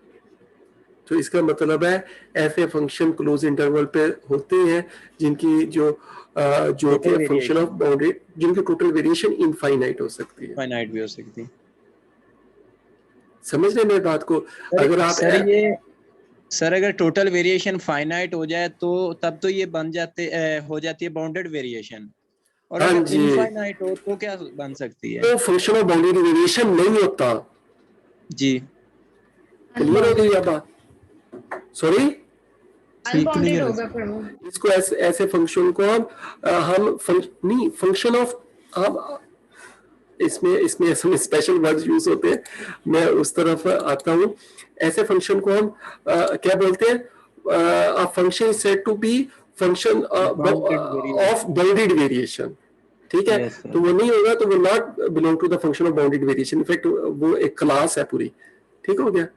तो इसका मतलब है ऐसे फंक्शन क्लोज इंटरवल पे होते हैं जिनकी जो कि फंक्शन ऑफ बाउंडेड, जिनकी टोटल वेरिएशन इनफाइनाइट हो सकती है। फाइनाइट भी हो सकती। समझ रहे मेरी बात को? अगर आप सर अगर टोटल वेरिएशन फाइनाइट हो जाए तो तब तो ये बन जाते हो जाती है बाउंडेड वेरिएशन, और अगर इनफाइनाइट हो तो क्या बन सकती है? तो फंक्शन ऑफ बाउंडेड वेरिएशन नहीं होता। जी क्लियर हो गई बात? सॉरी, अनबाउंडेड होगा फिर वो। इसको ऐसे फंक्शन को हम फंक्शन ऑफ, हम इसमें स्पेशल वर्ड्स यूज होते हैं, मैं उस तरफ आता हूं। ऐसे फंक्शन को हम क्या बोलते हैं? Function is said to be function of bounded variation, ठीक है। तो वो नहीं होगा, तो वो not belong to the function of bounded variation, in fact वो एक क्लास है पूरी, ठीक हो गया?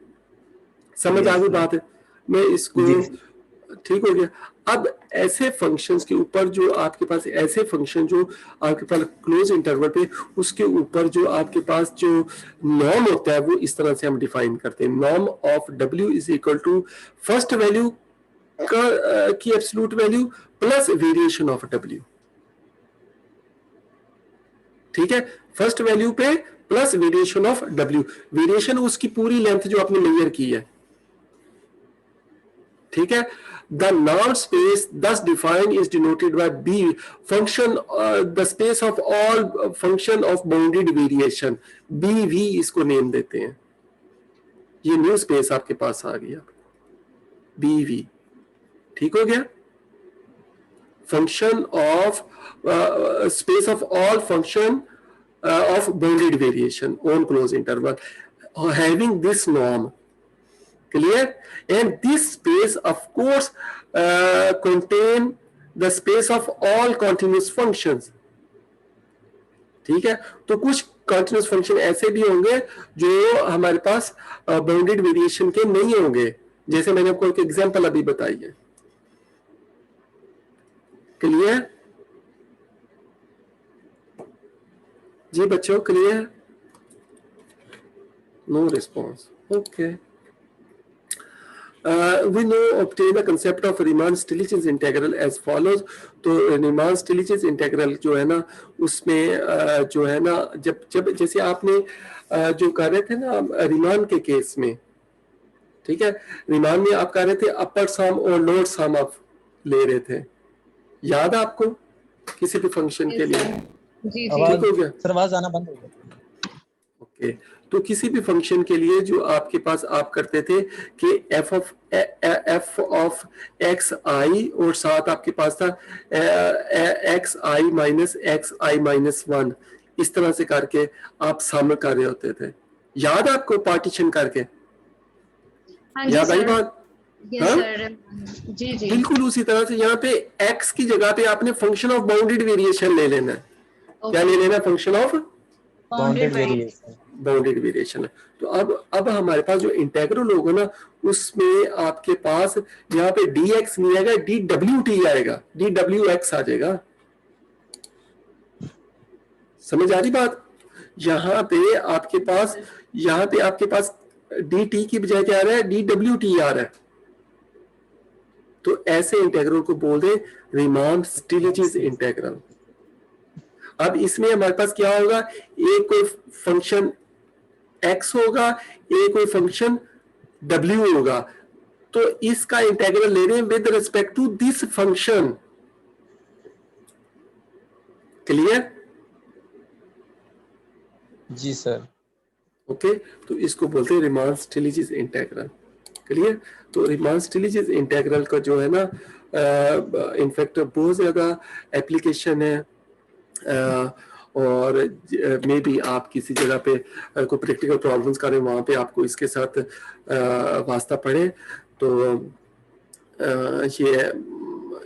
समझ आ गई बात है? मैं इसको, ठीक हो गया। अब ऐसे फंक्शंस के ऊपर जो आपके पास, ऐसे फंक्शन जो आपके पास क्लोज इंटरवल पे, उसके ऊपर जो आपके पास जो नॉर्म होता है वो इस तरह से हम डिफाइन करते हैं। Norm of W is equal to first value की absolute value plus variation of W, ठीक है। फर्स्ट वैल्यू पे plus variation of W, variation उसकी पूरी लेंथ जो आपने मेजर की है, ठीक है। The norm space thus defined is denoted by B, function the space of all function of bounded variation, BV इसको नेम देते हैं। ये न्यू स्पेस आपके पास आ गया, BV, ठीक हो गया। Function of space of all function of bounded variation on closed interval having this norm, clear? And this space of course contain the space of all continuous functions, ठीक है। तो कुछ continuous function ऐसे भी होंगे जो हमारे पास bounded variation के नहीं होंगे, जैसे मैंने आपको एक एग्जांपल अभी बताई है, क्लियर जी बच्चों? Clear? No response, okay. we now obtain the concept of Riemann-Stieltjes integral as follows। तो Riemann-Stieltjes integral जो है ना, उसमें जो है ना, जब जैसे आपने जो कर रहे थे ना रीमान के केस में, ठीक है, रीमान में आप कर रहे थे अपर सम और लोअर सम आप ले रहे थे, याद है आपको किसी भी फंक्शन के लिए? जी ठीक हो गया? सर आवाज आना बंद हो गया। ओके, तो किसी भी फंक्शन के लिए जो आपके पास आप करते थे कि एफ ऑफ एक्स आई और साथ आपके पास था एक्स आई माइनस वन, इस तरह से करके आप शामिल कर रहे होते थे। याद है आपको पार्टीशन करके? हाँ जी याद आई सर। बात? यस हाँ? सर। जी जी बिल्कुल उसी तरह से यहाँ पे x की जगह पे आपने फंक्शन ऑफ बाउंडेड वेरिएशन ले लेना है। क्या ले लेना? Function of bounded variation. Bounded variation है। तो अब हमारे पास जो इंटेग्रल होगा ना, उसमें आपके पास यहाँ पे dx नहीं आएगा, dwt आएगा, dwx आ जाएगा। समझ आ रही बात? यहाँ पे आपके पास dt की बजाय क्या आ रहा है? dwt आ रहा है। तो ऐसे इंटेग्रल को बोल दे रीमान स्टिलिटीज इंटेग्रल। अब इसमें हमारे पास क्या होगा? एक कोई फंक्शन x होगा, एक कोई फंक्शन w होगा, तो इसका इंटेग्रल ले रहे हैं with respect to this function. Clear? जी सर। ओके, तो इसको बोलते हैं रीमान स्टिलिटीज इंटेग्रल। क्लियर? तो रीमान स्टिलिटीज इंटेग्रल का जो है ना, इनफैक्ट बहुत ज्यादा एप्लीकेशन है, और मे बी आप किसी जगह पे कोई प्रैक्टिकल प्रॉब्लम्स करें, वहां पे आपको इसके साथ वास्ता पड़े। तो ये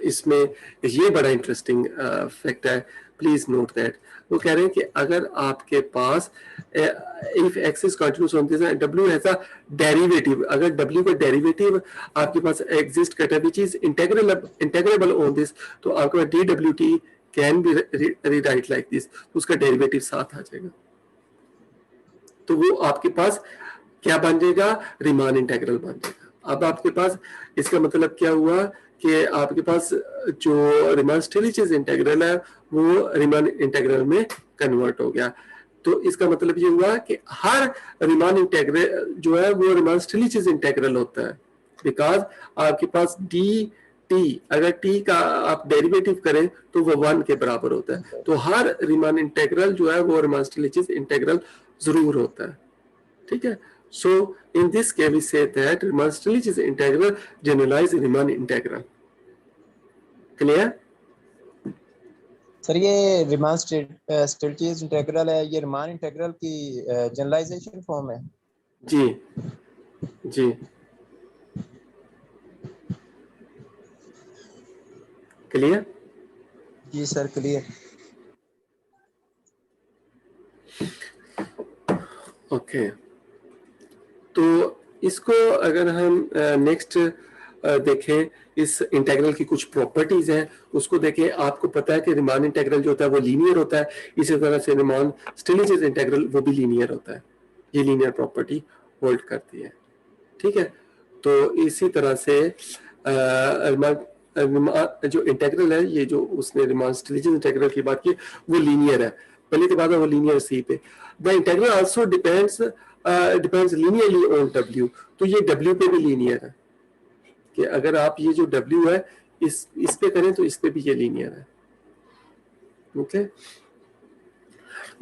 इसमें ये बड़ा इंटरेस्टिंग फैक्ट है, प्लीज नोट दैट। वो कह रहे हैं कि अगर आपके पास if X is continuous on this w has a derivative, अगर w का डेरिवेटिव आपके पास एग्जिस्ट करता है which is integrable on this, तो आपके पास dwt can be rewrite like this, उसका डेरिवेटिव साथ आ जाएगा। तो वो आपके पास क्या बन जाएगा? रीमान इंटेग्रल बन जाएगा। अब आपके पास इसका मतलब क्या हुआ कि आपके पास जो रीमान स्टिलिटीज इंटेग्रल है वो रीमान इंटेग्रल में कन्वर्ट हो गया। तो इसका मतलब ये हुआ कि हर रीमान इंटेग्रल जो है वो रीमान स्टिलिटीज इंटेग्रल होता है, बिकॉज आपके पास डी टी, अगर टी का आप डेरिवेटिव करें तो वो 1 के बराबर होता है। तो हर रीमान इंटेग्रल जो है वो रीमान स्टिलिटीज इंटेग्रल जरूर होता है। ठीक है? So in this case we say that Riemann Stieltjes integral generalize Riemann integral. Clear? Sir ये रीमान स्टिल्टियस इंटीग्रल है, ये रीमान इंटीग्रल की जनरलाइजेशन फॉर्म है। जी जी क्लियर? जी सर क्लियर। ओके, तो इसको अगर हम नेक्स्ट देखें, इस इंटीग्रल की कुछ प्रॉपर्टीज हैं उसको देखें। आपको पता है कि रीमान इंटीग्रल जो होता है वो लीनियर होता है, इसी तरह से रीमान स्टिलिटीज इंटीग्रल वो भी लीनियर होता है। ये लीनियर प्रॉपर्टी होल्ड करती है। ठीक है? तो इसी तरह से जो इंटीग्रल है, ये जो उसने रीमान स्टिलिटीज इंटीग्रल की बात की, वो लीनियर है। पहले की बात है वो लीनियर सी पे। The integral also depends linearly on w, तो ये w पे भी लीनियर है कि अगर आप ये जो w है इस पे करें तो इस पे भी ये लीनियर है। Okay,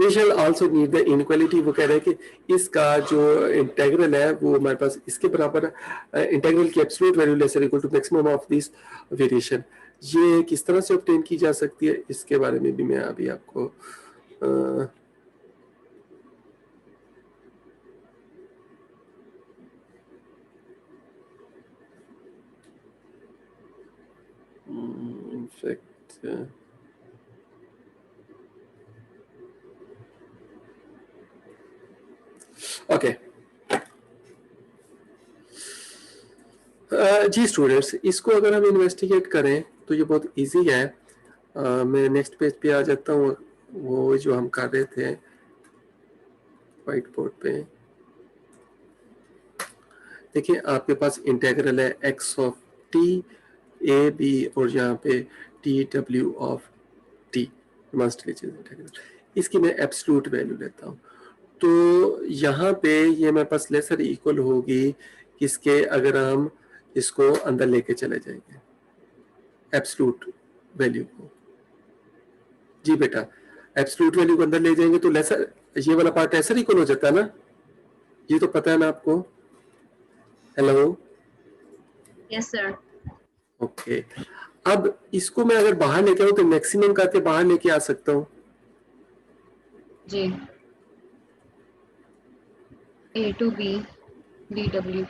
we shall also need the inequality. वो कह रहे हैं कि इसका जो इंटीग्रल है वो हमारे पास इसके बराबर है। इंटीग्रल की absolute value less equal to maximum of this variation. ये किस तरह से ऑब्टेन की जा सकती है, इसके बारे में भी मैं अभी आपको in fact ओके जी स्टूडेंट्स, इसको अगर हम इन्वेस्टिगेट करें तो ये बहुत इजी है। मैं नेक्स्ट पेज पे आ जाता हूँ, वो जो हम कर रहे थे व्हाइट बोर्ड पे। देखिए आपके पास इंटीग्रल है x of t a b और यहाँ पे टी डब्ल्यू ऑफ टी, इसकी मैं एब्सोल्यूट वैल्यू लेता हूँ। तो यहाँ पे ये मेरे पास लेसर इक्वल होगी किसके, अगर हम इसको अंदर लेके चले जाएंगे एब्सोल्यूट वैल्यू को। जी बेटा, एब्सोल्यूट वैल्यू को अंदर ले जाएंगे तो लेसर, ये वाला पार्ट लेसर इक्वल हो जाता है ना, ये तो पता है ना आपको। Hello, yes sir. ओके। अब इसको मैं अगर बाहर लेके आऊं तो मैक्सिमम करके बाहर लेके आ सकता हूं। जी, A to B dw।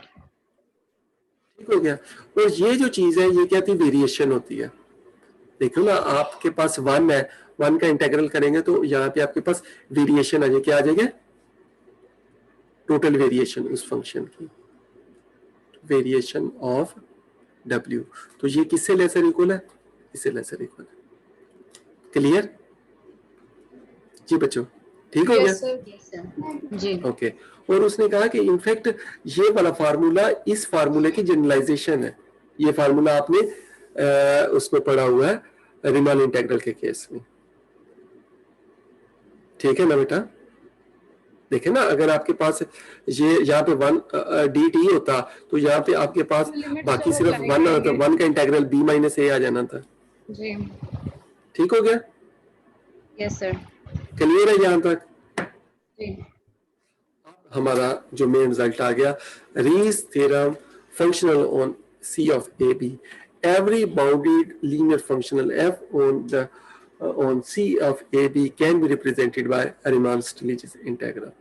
ठीक हो गया। और ये जो चीज है ये क्या थी, वेरिएशन होती है। देखो ना, आपके पास 1 है, 1 का इंटीग्रल करेंगे तो यहाँ पे आपके पास वेरिएशन आ जाए, क्या आ जाएगा, टोटल वेरिएशन उस फंक्शन की, वेरिएशन ऑफ W। तो ये किससे लेसर इक्वल है, इससे लेसर इक्वल है। क्लियर जी बच्चों, ठीक हो गया। जी ओके। और उसने कहा कि इनफैक्ट ये वाला फार्मूला इस फार्मूले की जनरलाइजेशन है। ये फार्मूला आपने उसमें पढ़ा हुआ है रीमान इंटीग्रल के केस में, ठीक है ना बेटा। देखे ना, अगर आपके पास ये यहाँ पे 1 dt होता तो यहाँ पे आपके पास बाकी सिर्फ 1 आता, 1 का इंटीग्रल b माइनस a आ जाना था। जी ठीक हो गया, यस सर। क्लियर है यहाँ तक। जी हमारा जो मेन रिजल्ट आ गया, Riesz theorem functional on C of AB, every bounded linear functional f on C of AB can be represented by a Riemann-Stieltjes integral।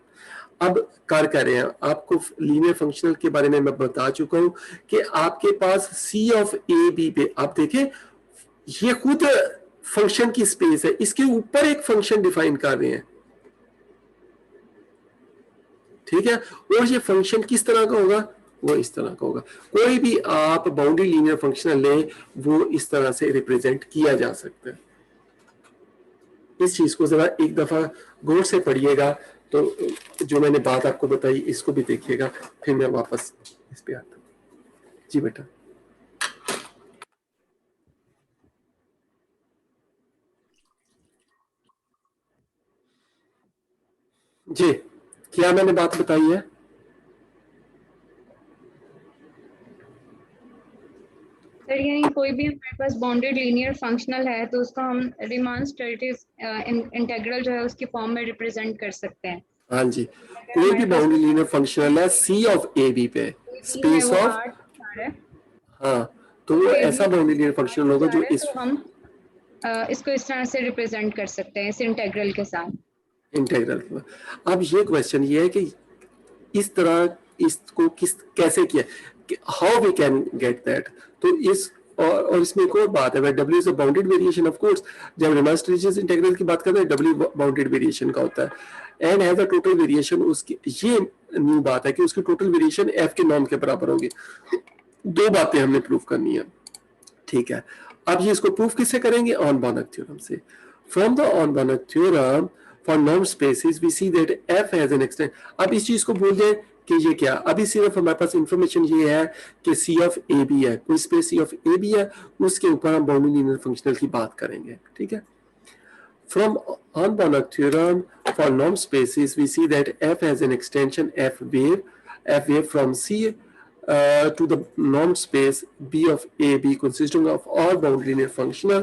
अब कर रहे हैं, आपको लीनियर फंक्शनल के बारे में मैं बता चुका हूं कि आपके पास C of AB पे आप देखें, ये खुद फंक्शन की स्पेस है, इसके ऊपर एक फंक्शन डिफाइन कर रहे हैं, ठीक है। और ये फंक्शन किस तरह का होगा, वो इस तरह का होगा। कोई भी आप बाउंड्री लीनियर फंक्शनल ले, वो इस तरह से रिप्रेजेंट किया जा सकता है। इस चीज को जरा एक दफा गौर से पढ़िएगा, तो जो मैंने बात आपको बताई इसको भी देखिएगा, फिर मैं वापस इस पे आता हूं। जी बेटा, जी क्या मैंने बात बताई है। सर यानी कोई भी हमारे पास बाउंडेड लीनियर फंक्शनल है तो उसको हम रीमान-स्टिल्टज इंटीग्रल जो है उसकी फॉर्म में रिप्रेजेंट कर सकते हैं। हाँ जी, कोई भी बाउंड्री लीनियर फंक्शनल है C ऑफ AB पे, स्पेस ऑफ, हाँ, तो वो ऐसा बाउंड्री लीनियर फंक्शनल होगा जो इस, तो हम इसको इस तरह से रिप्रेजेंट कर सकते हैं इस इंटीग्रल के साथ। इंटीग्रल। अब ये क्वेश्चन ये है कि इस तरह इसको कैसे किया, how we can get that. तो इस और इसमें एक और बात है, W is a bounded variation of course. जब रीमान-स्टिल्टजेस इंटीग्रल की बात करते हैं W बाउंडेड वेरिएशन का होता है and has a total variation. उसकी ये न्यू बात है कि उसकी टोटल वेरिएशन f के नॉर्म के बराबर होगी। दो बातें हमने प्रूव करनी है, ठीक है। अब ये इसको प्रूफ किससे करेंगे, ऑन-बॉर्नक थ्योरम से। From the Hahn Banach theorem for norm spaces we see that f has an extent. अब इस चीज को भूल जाए कि ये क्या, अभी सिर्फ हमारे पास इंफॉर्मेशन ये है कि C ऑफ AB है, कोई स्पेस C ऑफ AB है, उसके ऊपर हम बाउंड्री लीनियर फंक्शनल की बात करेंगे, ठीक है। From Hahn Banach theorem for norm spaces we see that f has an extension f wave फ्रॉम C to the norm space B of AB consisting of all boundary linear functional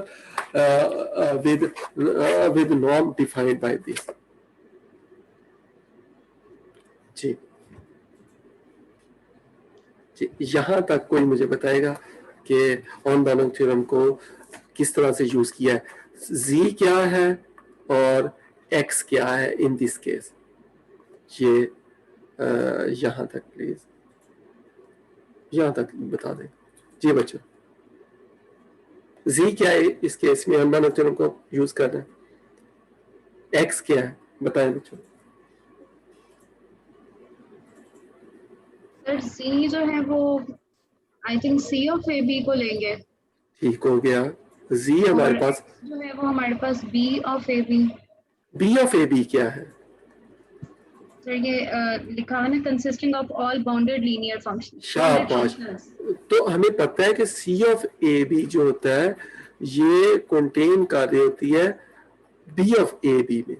with norm defined by this। जी यहां तक कोई मुझे बताएगा कि ऑन-बॉर्नक theorem को किस तरह से यूज किया है, Z क्या है और X क्या है इन दिस केस। ये यहां तक प्लीज, यहां तक बता दें। जी बच्चों, Z क्या है इस केस में ऑन-बॉर्नक थ्योरम को यूज कर रहे हैं, X क्या है बताएं बच्चों। सर C जो है वो I think C of AB को लेंगे। ठीक हो गया, Z हमारे पास जो है वो हमारे पास B of AB। B of AB क्या है सर ये लिखा है ना, consisting of all bounded linear function. शाबाश। तो हमें पता है कि C ऑफ AB जो होता है ये कंटेन कर रही होती है B ऑफ AB में।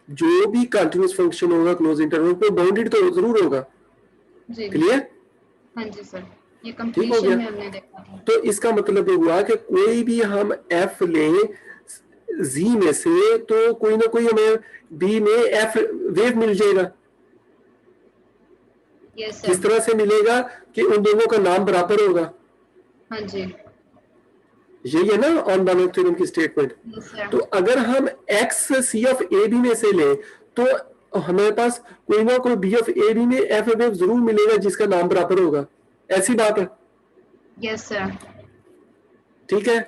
जो भी कंटीन्यूअस फंक्शन होगा क्लोज इंटरवल पे बाउंडेड तो जरूर होगा। जी क्लियर, हाँ जी सर। ये ठीक हो कंप्लीशन गया। में हमने देखा था। तो इसका मतलब ये हुआ कि कोई भी हम एफ लें जी में से तो कोई ना कोई हमें बी में एफ वेव मिल जाएगा। यस किस सर। तरह से मिलेगा कि उन दोनों का नाम बराबर होगा। हाँ जी। यही है ना ऑन बार्नौल थ्योरम की स्टेटमेंट। Yes sir. तो अगर हम X C of A B में से लें तो हमारे पास कोई ना कोई बी ऑफ ए बी में एफ वेव जरूर मिलेगा जिसका नाम बराबर होगा। ऐसी बात है। Yes sir. ठीक है।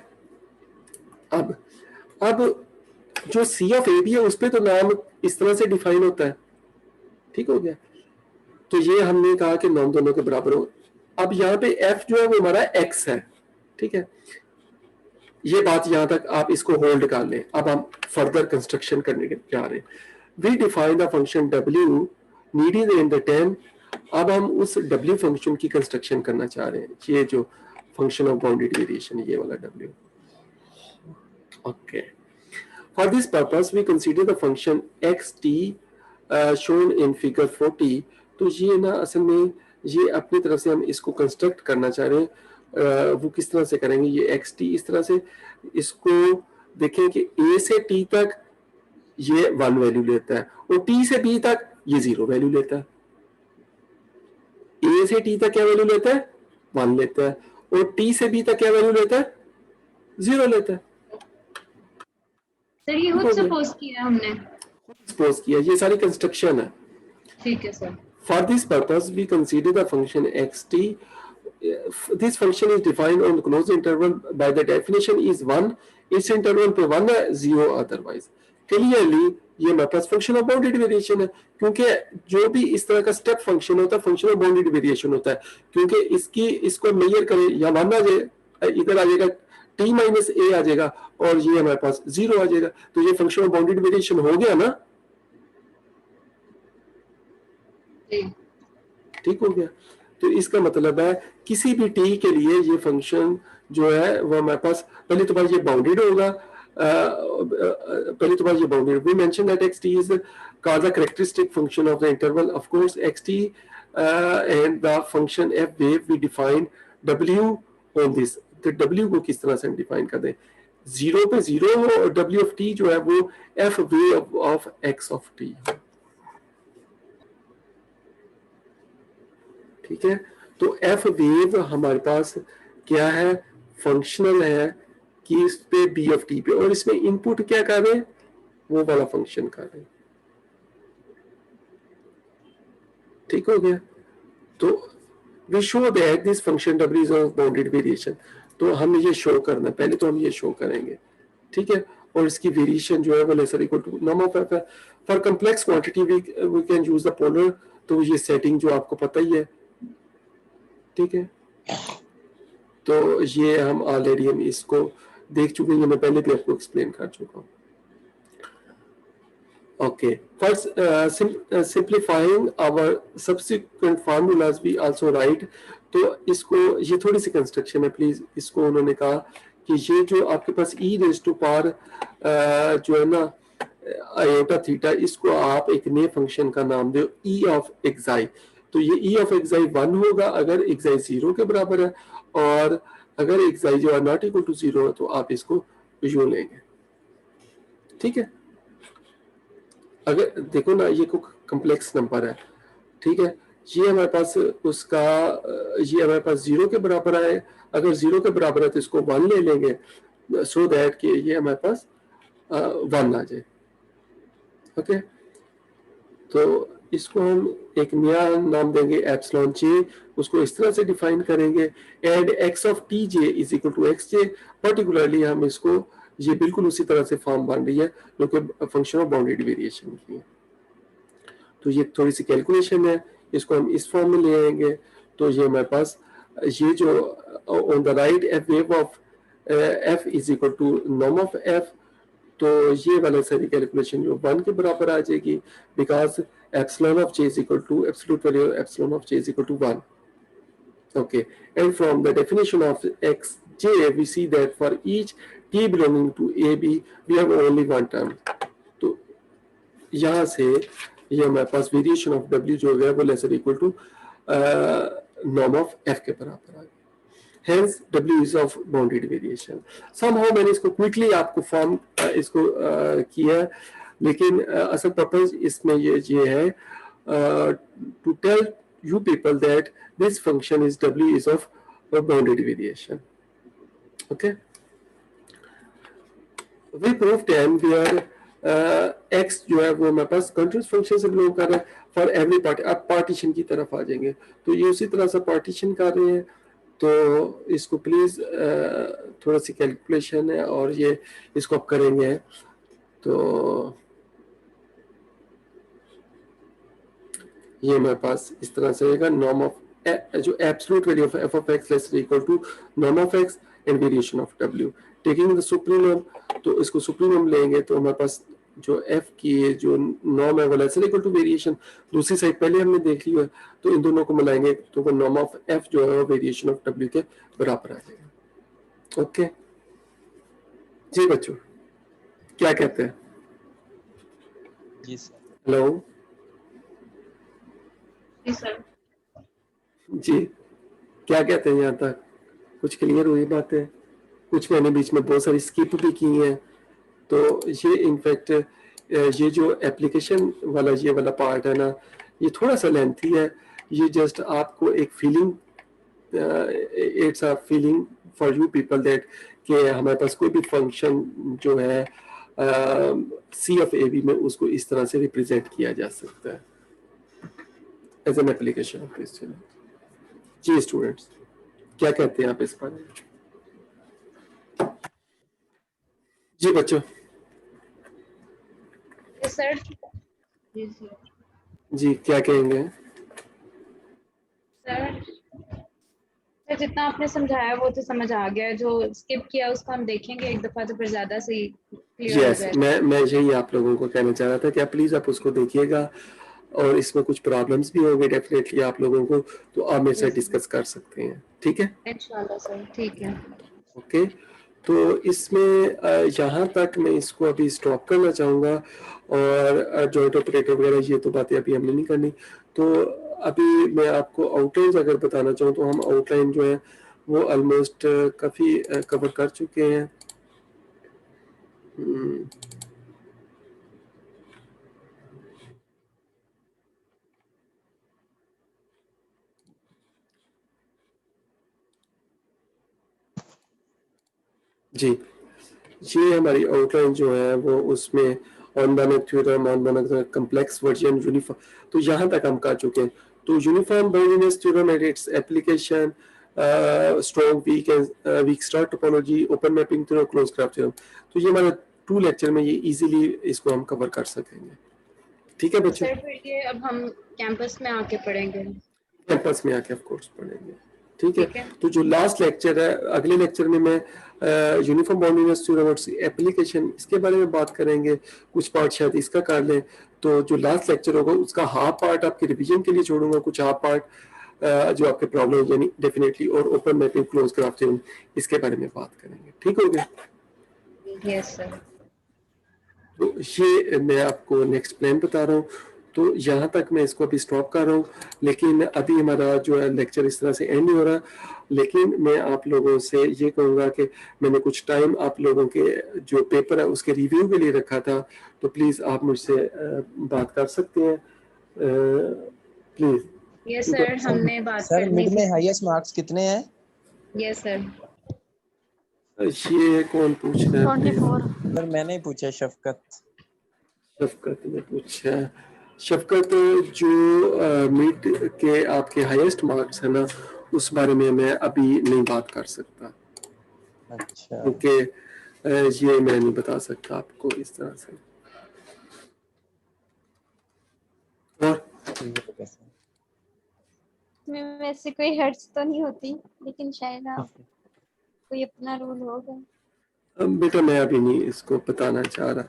अब जो सी ऑफ ए बी है उस पे तो नाम इस तरह से डिफाइन होता है। ठीक हो गया। तो ये हमने कहा कि नाम दोनों के बराबर हो। अब यहाँ पे एफ जो है वो हमारा एक्स है। ठीक है। ये बात यहां तक आप इसको होल्ड कर लें। अब हम फर्दर कंस्ट्रक्शन करने के जा रहे हैं। We define the function w needed in the 10। अब हम उस w फंक्शन की कंस्ट्रक्शन करना चाह रहे हैं। ये जो फंक्शन ऑफ बाउंडेड वेरिएशन, ये वाला w। Okay. For this purpose we consider the function xt shown in figure 40। तो ये ना असल में ये अपनी तरफ से हम इसको कंस्ट्रक्ट करना चाह रहे हैं। वो किस तरह से करेंगे, ये एक्स टी इस तरह से इसको देखें कि ए से टी तक ये 1 वैल्यू लेता है और टी से बी तक ये 0 वैल्यू लेता है। ए से टी तक क्या वैल्यू लेता है, 1 लेता है, और टी से बी तक क्या वैल्यू लेता है, 0 लेता है। सर ये खुद सपोज किया हमने, सपोज किया, ये सारी कंस्ट्रक्शन है। ठीक है sir. For this purpose, we consider the function xt. This function is defined on the closed interval by the definition is 1. इस इंटरवल पे 1 है, 0 अदरवाइज। क्लियरली ये हमारे पास फंक्शन ऑफ बाउंडेड वेरिएशन है, क्योंकि जो भी इस तरह का स्टेप फंक्शन होता है फंक्शन ऑफ बाउंडेड वेरिएशन होता है, क्योंकि इसको मेजर करें या मानना जाए इधर आ जाएगा t माइनस a आ जाएगा और ये हमारे पास 0 आ जाएगा। तो ये फंक्शन ऑफ बाउंडेड वेरिएशन हो गया ना, ठीक हो गया। तो इसका मतलब है किसी भी t के लिए ये फंक्शन जो है वो हमारे पास पहले तो बार ये बाउंडेड होगा, पहले तो बार ये bounded. We mention that xt is called the characteristic function of the interval. Of course xt and the function f wave we define w on this। तो w को किस तरह से हम डिफाइन कर दें, 0 पे 0 हो और w of t जो है वो f wave of x of t। ठीक है। तो f वेव हमारे पास क्या है, फंक्शनल है कि इस पे b ऑफ t पे, और इसमें इनपुट क्या कर रहे हैं, वो वाला फंक्शन कर रहे हैं। ठीक हो गया। तो we show that this function w is of bounded variation. तो हमें ये शो करना है, पहले तो हम ये शो करेंगे। ठीक है। और इसकी वेरिएशन जो है वो lesser equal to norm of f है। For complex quantity we can use the polar. तो ये सेटिंग जो आपको पता ही है। ठीक है। तो ये हम ऑलरेडी हम इसको देख चुके हैं, मैं पहले भी आपको एक्सप्लेन कर चुका हूँ। Okay. For simplifying our subsequent formulas we also write. तो इसको ये थोड़ी सी कंस्ट्रक्शन है प्लीज। इसको उन्होंने कहा कि ये जो आपके पास e रेज़ टू पावर जो है ना आयोटा थीटा, इसको आप एक नए फंक्शन का नाम दो e ऑफ एक्साई। तो ये e ऑफ एक्साई 1 होगा अगर एक्साई 0 के बराबर है, और अगर एक्साई जो है नॉट इक्वल टू 0 है तो आप इसको यूं लेंगे। ठीक है। अगर देखो ना ये को कॉम्प्लेक्स नंबर है। ठीक है। ये हमारे पास उसका ये हमारे पास 0 के बराबर है, अगर 0 के बराबर है तो इसको 1 ले लेंगे सो दैट कि ये हमारे पास 1 आ जाए। ओके। तो इसको हम एक नया नाम देंगे एप्सिलॉन जे, उसको इस तरह से डिफाइन करेंगे and X of T J is equal to X J. Particularly हम इसको ये बिल्कुल उसी तरह से फॉर्म बन रही है जो कि फंक्शन ऑफ बाउंडेड वेरिएशन की है। तो ये थोड़ी सी कैलकुलेशन है, इसको हम इस फॉर्म में ले आएंगे। तो ये हमारे पास ये जो on the right F wave of F is equal to norm of F, तो ये वाला सारी कैलकुलेशन जो 1 के बराबर आ जाएगी because epsilon of J is equal to absolute value epsilon of J is equal to 1। okay, and from the definition of xj we see that for each t belonging to ab we have only one term। तो यहाँ से ये हमारे पास variation of w जो है वो lesser equal to norm of F के बराबर आ गया। Hence W is of bounded variation. Somehow मैंने इसको क्विकली आपको फॉर्म इसको किया, लेकिन असल पर्पज इसमें ये है to tell you people that this function is W is of a bounded variation. Okay. We proved then where x जो है वो हमारे पास कंटिन्यूस फंक्शन से बिलोंग कर रहा है फॉर एवरी पार्ट। अब पार्टीशन की तरफ आ जाएंगे, तो ये उसी तरह से पार्टीशन कर रहे हैं, तो इसको प्लीज थोड़ा सी कैलकुलेशन है और ये इसको आप करेंगे तो ये हमारे पास इस तरह से रहेगा नॉर्म ऑफ जो absolute value of F of X less equal to norm of X and variation of W taking the supremum. तो इसको सुप्रीमम लेंगे तो हमारे पास जो एफ की जो नॉर्म है वो लेस इक्वल टू वेरिएशन, दूसरी साइड पहले हमने देख लिया, तो इन दोनों को मिलाएंगे तो वो नॉर्म ऑफ एफ जो है वेरिएशन ऑफ डब्ल्यू के बराबर आ जाएगा। ओके जी बच्चों, क्या कहते हैं? जी सर। हेलो जी सर। जी क्या कहते हैं? यहाँ तक कुछ क्लियर हुई बातें? कुछ मैंने बीच में बहुत सारी स्किप भी की हैं, तो ये इनफैक्ट ये जो एप्लीकेशन वाला ये वाला पार्ट है ना, ये थोड़ा सा लेंथी है। ये जस्ट आपको एक feeling, it's a feeling for you people that कि हमारे पास कोई भी फंक्शन जो है सी ऑफ ए बी में उसको इस तरह से रिप्रेजेंट किया जा सकता है as an application of this. जी स्टूडेंट्स, क्या कहते हैं आप इस बारे में? जी बच्चों। सर जी क्या कहेंगे? सर जितना आपने समझाया वो तो समझ आ गया, जो स्किप किया उसको हम देखेंगे एक दफा तो फिर ज्यादा सही क्लियर हो यस, जाएगा। मैं यही आप लोगों को कहना चाह रहा था कि आप प्लीज आप उसको देखिएगा, और इसमें कुछ प्रॉब्लम्स भी होंगे डेफिनेटली आप लोगों को, तो आप मेरे से डिस्कस कर सकते हैं, ठीक है? इंशाल्लाह सर, ठीक है। ओके, तो इसमें यहाँ तक मैं इसको अभी स्टॉप करना चाहूँगा, और जॉइंट ऑपरेटर वगैरह ये तो बातें अभी हमने नहीं करनी। तो अभी मैं आपको आउटलाइन अगर बताना चाहूँ तो हम आउटलाइन जो है वो ऑलमोस्ट काफ़ी कवर कर चुके हैं। जी, ये हमारी आउटलाइन जो है वो उसमें Hahn Banach theorem, Hahn Banach complex version, uniform, तो यहाँ तक हम कर चुके हैं। तो uniform boundedness theorem and its application, strong weak star topology, open mapping theorem, close graph theorem, तो ये हमारे 2 लेक्चर में ये इजीली इसको हम कवर कर सकेंगे, ठीक है बच्चों? सर फिर ये अब हम कैंपस में आके पढ़ेंगे। कैंपस में आके ऑफ कोर्स पढ़ेंगे, ठीक है? ठीक है। तो जो लास्ट लेक्चर है, अगले लेक्चर में मैं यूनिफॉर्म बाउंडरीनेस थ्योरम और एप्लीकेशन इसके बारे में बात करेंगे, कुछ पार्ट शायद इसका कर लें। तो जो लास्ट लेक्चर होगा उसका हाफ पार्ट आपके रिवीजन के लिए छोड़ूंगा, कुछ हाफ पार्ट जो आपके प्रॉब्लम यानी डेफिनेटली, और open mapping, close graph theorem इसके बारे में बात करेंगे, ठीक हो गया? Yes sir. तो ये मैं आपको नेक्स्ट प्लान बता रहा हूँ, तो यहाँ तक मैं इसको अभी स्टॉप कर रहा हूँ, लेकिन अभी हमारा जो है लेक्चर इस तरह से एंड नहीं हो रहा। लेकिन मैं आप लोगों से ये कहूँगा कि मैंने कुछ टाइम आप लोगों के जो पेपर है उसके रिव्यू के लिए रखा था, तो प्लीज़ आप मुझसे बात कर सकते हैं प्लीज़। यस सर, हमने बात सर मिड में हाईएस्ट मार्क्स कितने हैं? Yes sir. ये कौन पूछ रहा है? 24। सर मैंने ही पूछा, शफकत। शफकत ने पूछा। शफकत, जो मिड के आपके हाईएस्ट मार्क्स है ना, उस बारे में मैं अभी नहीं बात कर सकता, अच्छा, क्योंकि ये मैं नहीं बता सकता आपको इस तरह से। और में वैसे कोई हर्ट्स तो नहीं होती, लेकिन शायद आप कोई अपना रूल होगा। बेटा मैं अभी नहीं इसको बताना चाह रहा।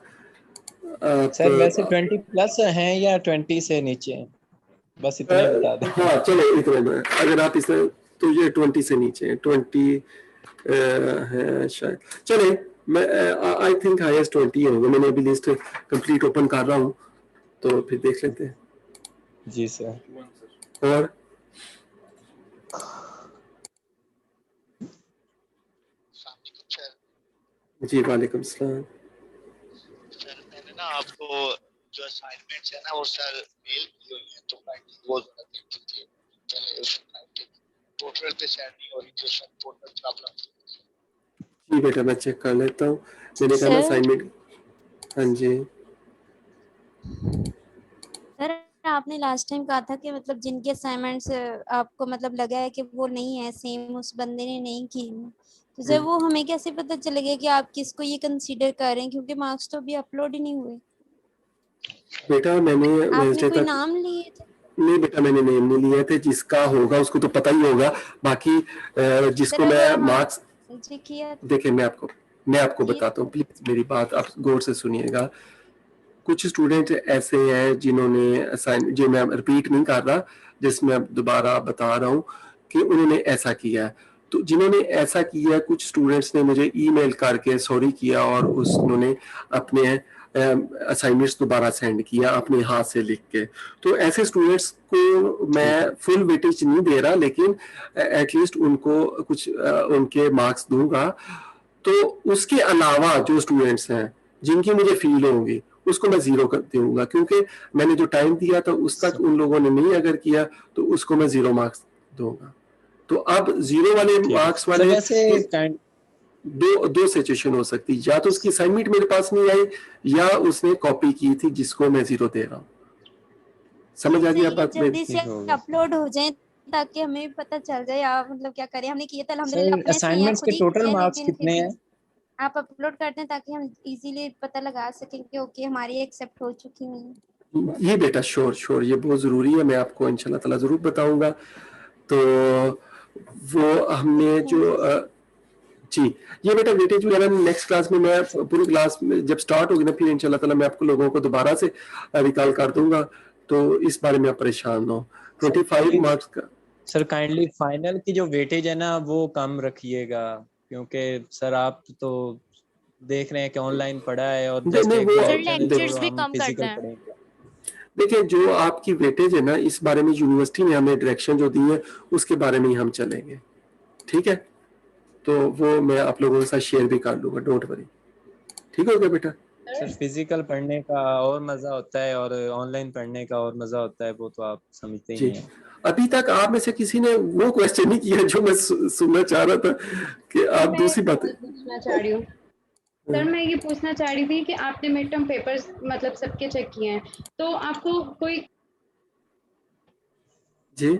सर वैसे 20 प्लस हैं या 20 से नीचे हैं? बस इतना ही बता दें। हाँ चलो इतने में, अगर आप इसे, तो ये 20 से नीचे है, 20 है शायद। चले, मैं आई थिंक हाईएस्ट 20 होगा। मैंने अभी लिस्ट कंप्लीट ओपन कर रहा हूँ, तो फिर देख लेते हैं। जी सर। और जी वालेकुम सलाम। सर मैंने ना आपको जो असाइनमेंट्स है ना वो सर मेल की हुई है, तो वो जरा देख लीजिए। पहले उस पोर्टल पे शेयर नहीं हो रही, जो सर पोर्टल प्रॉब्लम। जी बेटा मैं चेक कर लेता हूँ। मैंने कहा ना सर असाइनमेंट। हाँ जी सर आपने लास्ट टाइम कहा था कि मतलब जिनके असाइनमेंट्स आपको मतलब लगा है कि वो नहीं है सेम, उस बंदे ने नहीं की, तो सर वो हमें कैसे पता चलेगा कि आप किसको ये कंसीडर कर रहे हैं, क्योंकि मार्क्स तो अभी अपलोड ही नहीं हुए। बेटा मैंने आपने वेडनेसडे कोई तक नाम लिए थे? नहीं बेटा मैंने नेम नहीं लिए थे। जिसका होगा उसको तो पता ही होगा। बाकी जिसको सर मैं अगर मार्क्स जी किया देखिए मैं आपको जी बताता हूँ, प्लीज मेरी बात आप गौर से सुनिएगा। कुछ स्टूडेंट ऐसे हैं जिन्होंने असाइन, जो मैं रिपीट नहीं कर रहा, जिसमें दोबारा बता रहा हूँ कि उन्होंने ऐसा किया है। तो जिन्होंने ऐसा किया, कुछ स्टूडेंट्स ने मुझे ईमेल करके सॉरी किया और उन्होंने अपने असाइनमेंट्स दोबारा सेंड किया अपने हाथ से लिख के। तो ऐसे स्टूडेंट्स को मैं फुल वेटेज नहीं दे रहा, लेकिन एटलीस्ट उनको कुछ उनके मार्क्स दूंगा। तो उसके अलावा जो स्टूडेंट्स हैं जिनकी मुझे फील होंगी उसको मैं जीरो कर दूंगा, क्योंकि मैंने जो टाइम दिया था उस तक उन लोगों ने नहीं अगर किया तो उसको मैं 0 मार्क्स दूंगा। तो अब 0 वाले मार्क्स सर वाले वैसे दो सिचुएशन हो सकती, या तो उसकी असाइनमेंट मेरे पास नहीं आई या उसने कॉपी की थी जिसको मैं 0 दे रहा हूँ। समझ आ गई आप ये बात मेरी? जल्दी से अपलोड हो जाए ताकि हमें भी पता चल जाए आप मतलब क्या करें। हमने किए तो सर अल्हम्दुलिल्लाह अपने से ही हैं, असाइनमेंट्स खुद के ही टोटल किए हैं, मार्क्स लेकिन फिर कितने हैं? भी आप अपलोड कर दें ताकि हम इजीली पता लगा सकें कि ओके हमारी एक्सेप्ट हो चुकी है। ये बेटा श्योर ये बहुत जरूरी है, मैं आपको इंशाल्लाह ताला जरूर बताऊंगा। तो वो हमने जो जी ये बेटा वेटेज वगैरह नेक्स्ट क्लास में मैं पूरी क्लास में जब स्टार्ट होगी ना फिर इंशाल्लाह ताला मैं आपको लोगों को दोबारा से रिकॉल कर दूंगा। तो इस बारे में आप परेशान हो। 25 मार्क्स का सर काइंडली फाइनल की जो वेटेज है ना वो कम रखिएगा, क्योंकि सर आप तो देख रहे हैं कि ऑनलाइन पढ़ा है और जस्ट नहीं एक वो दो सर ऑप्शन है लेक्चर्स जो भी हम कम करते फिजिकल हैं। पढ़ेंगे। देखिए जो आपकी वेटेज है ना इस बारे में यूनिवर्सिटी ने हमें डायरेक्शन जो दी है उसके बारे में ही हम चलेंगे, ठीक है? तो वो मैं आप लोगों के साथ शेयर भी कर लूंगा, डोंट वरी। ठीक हो गया बेटा? सर फिजिकल पढ़ने का और मजा होता है और ऑनलाइन पढ़ने का और मजा होता है, वो तो आप समझते ही जी हैं। अभी तक आप में से किसी ने वो क्वेश्चन नहीं किया जो मैं सुनना चाह रहा था कि आप मैं दूसरी बातें पूछना चाह रही हूँ सर, मैं ये पूछना चाह रही थी कि आपने मिड टर्म पेपर्स मतलब सबके चेक किए हैं, तो आपको कोई जी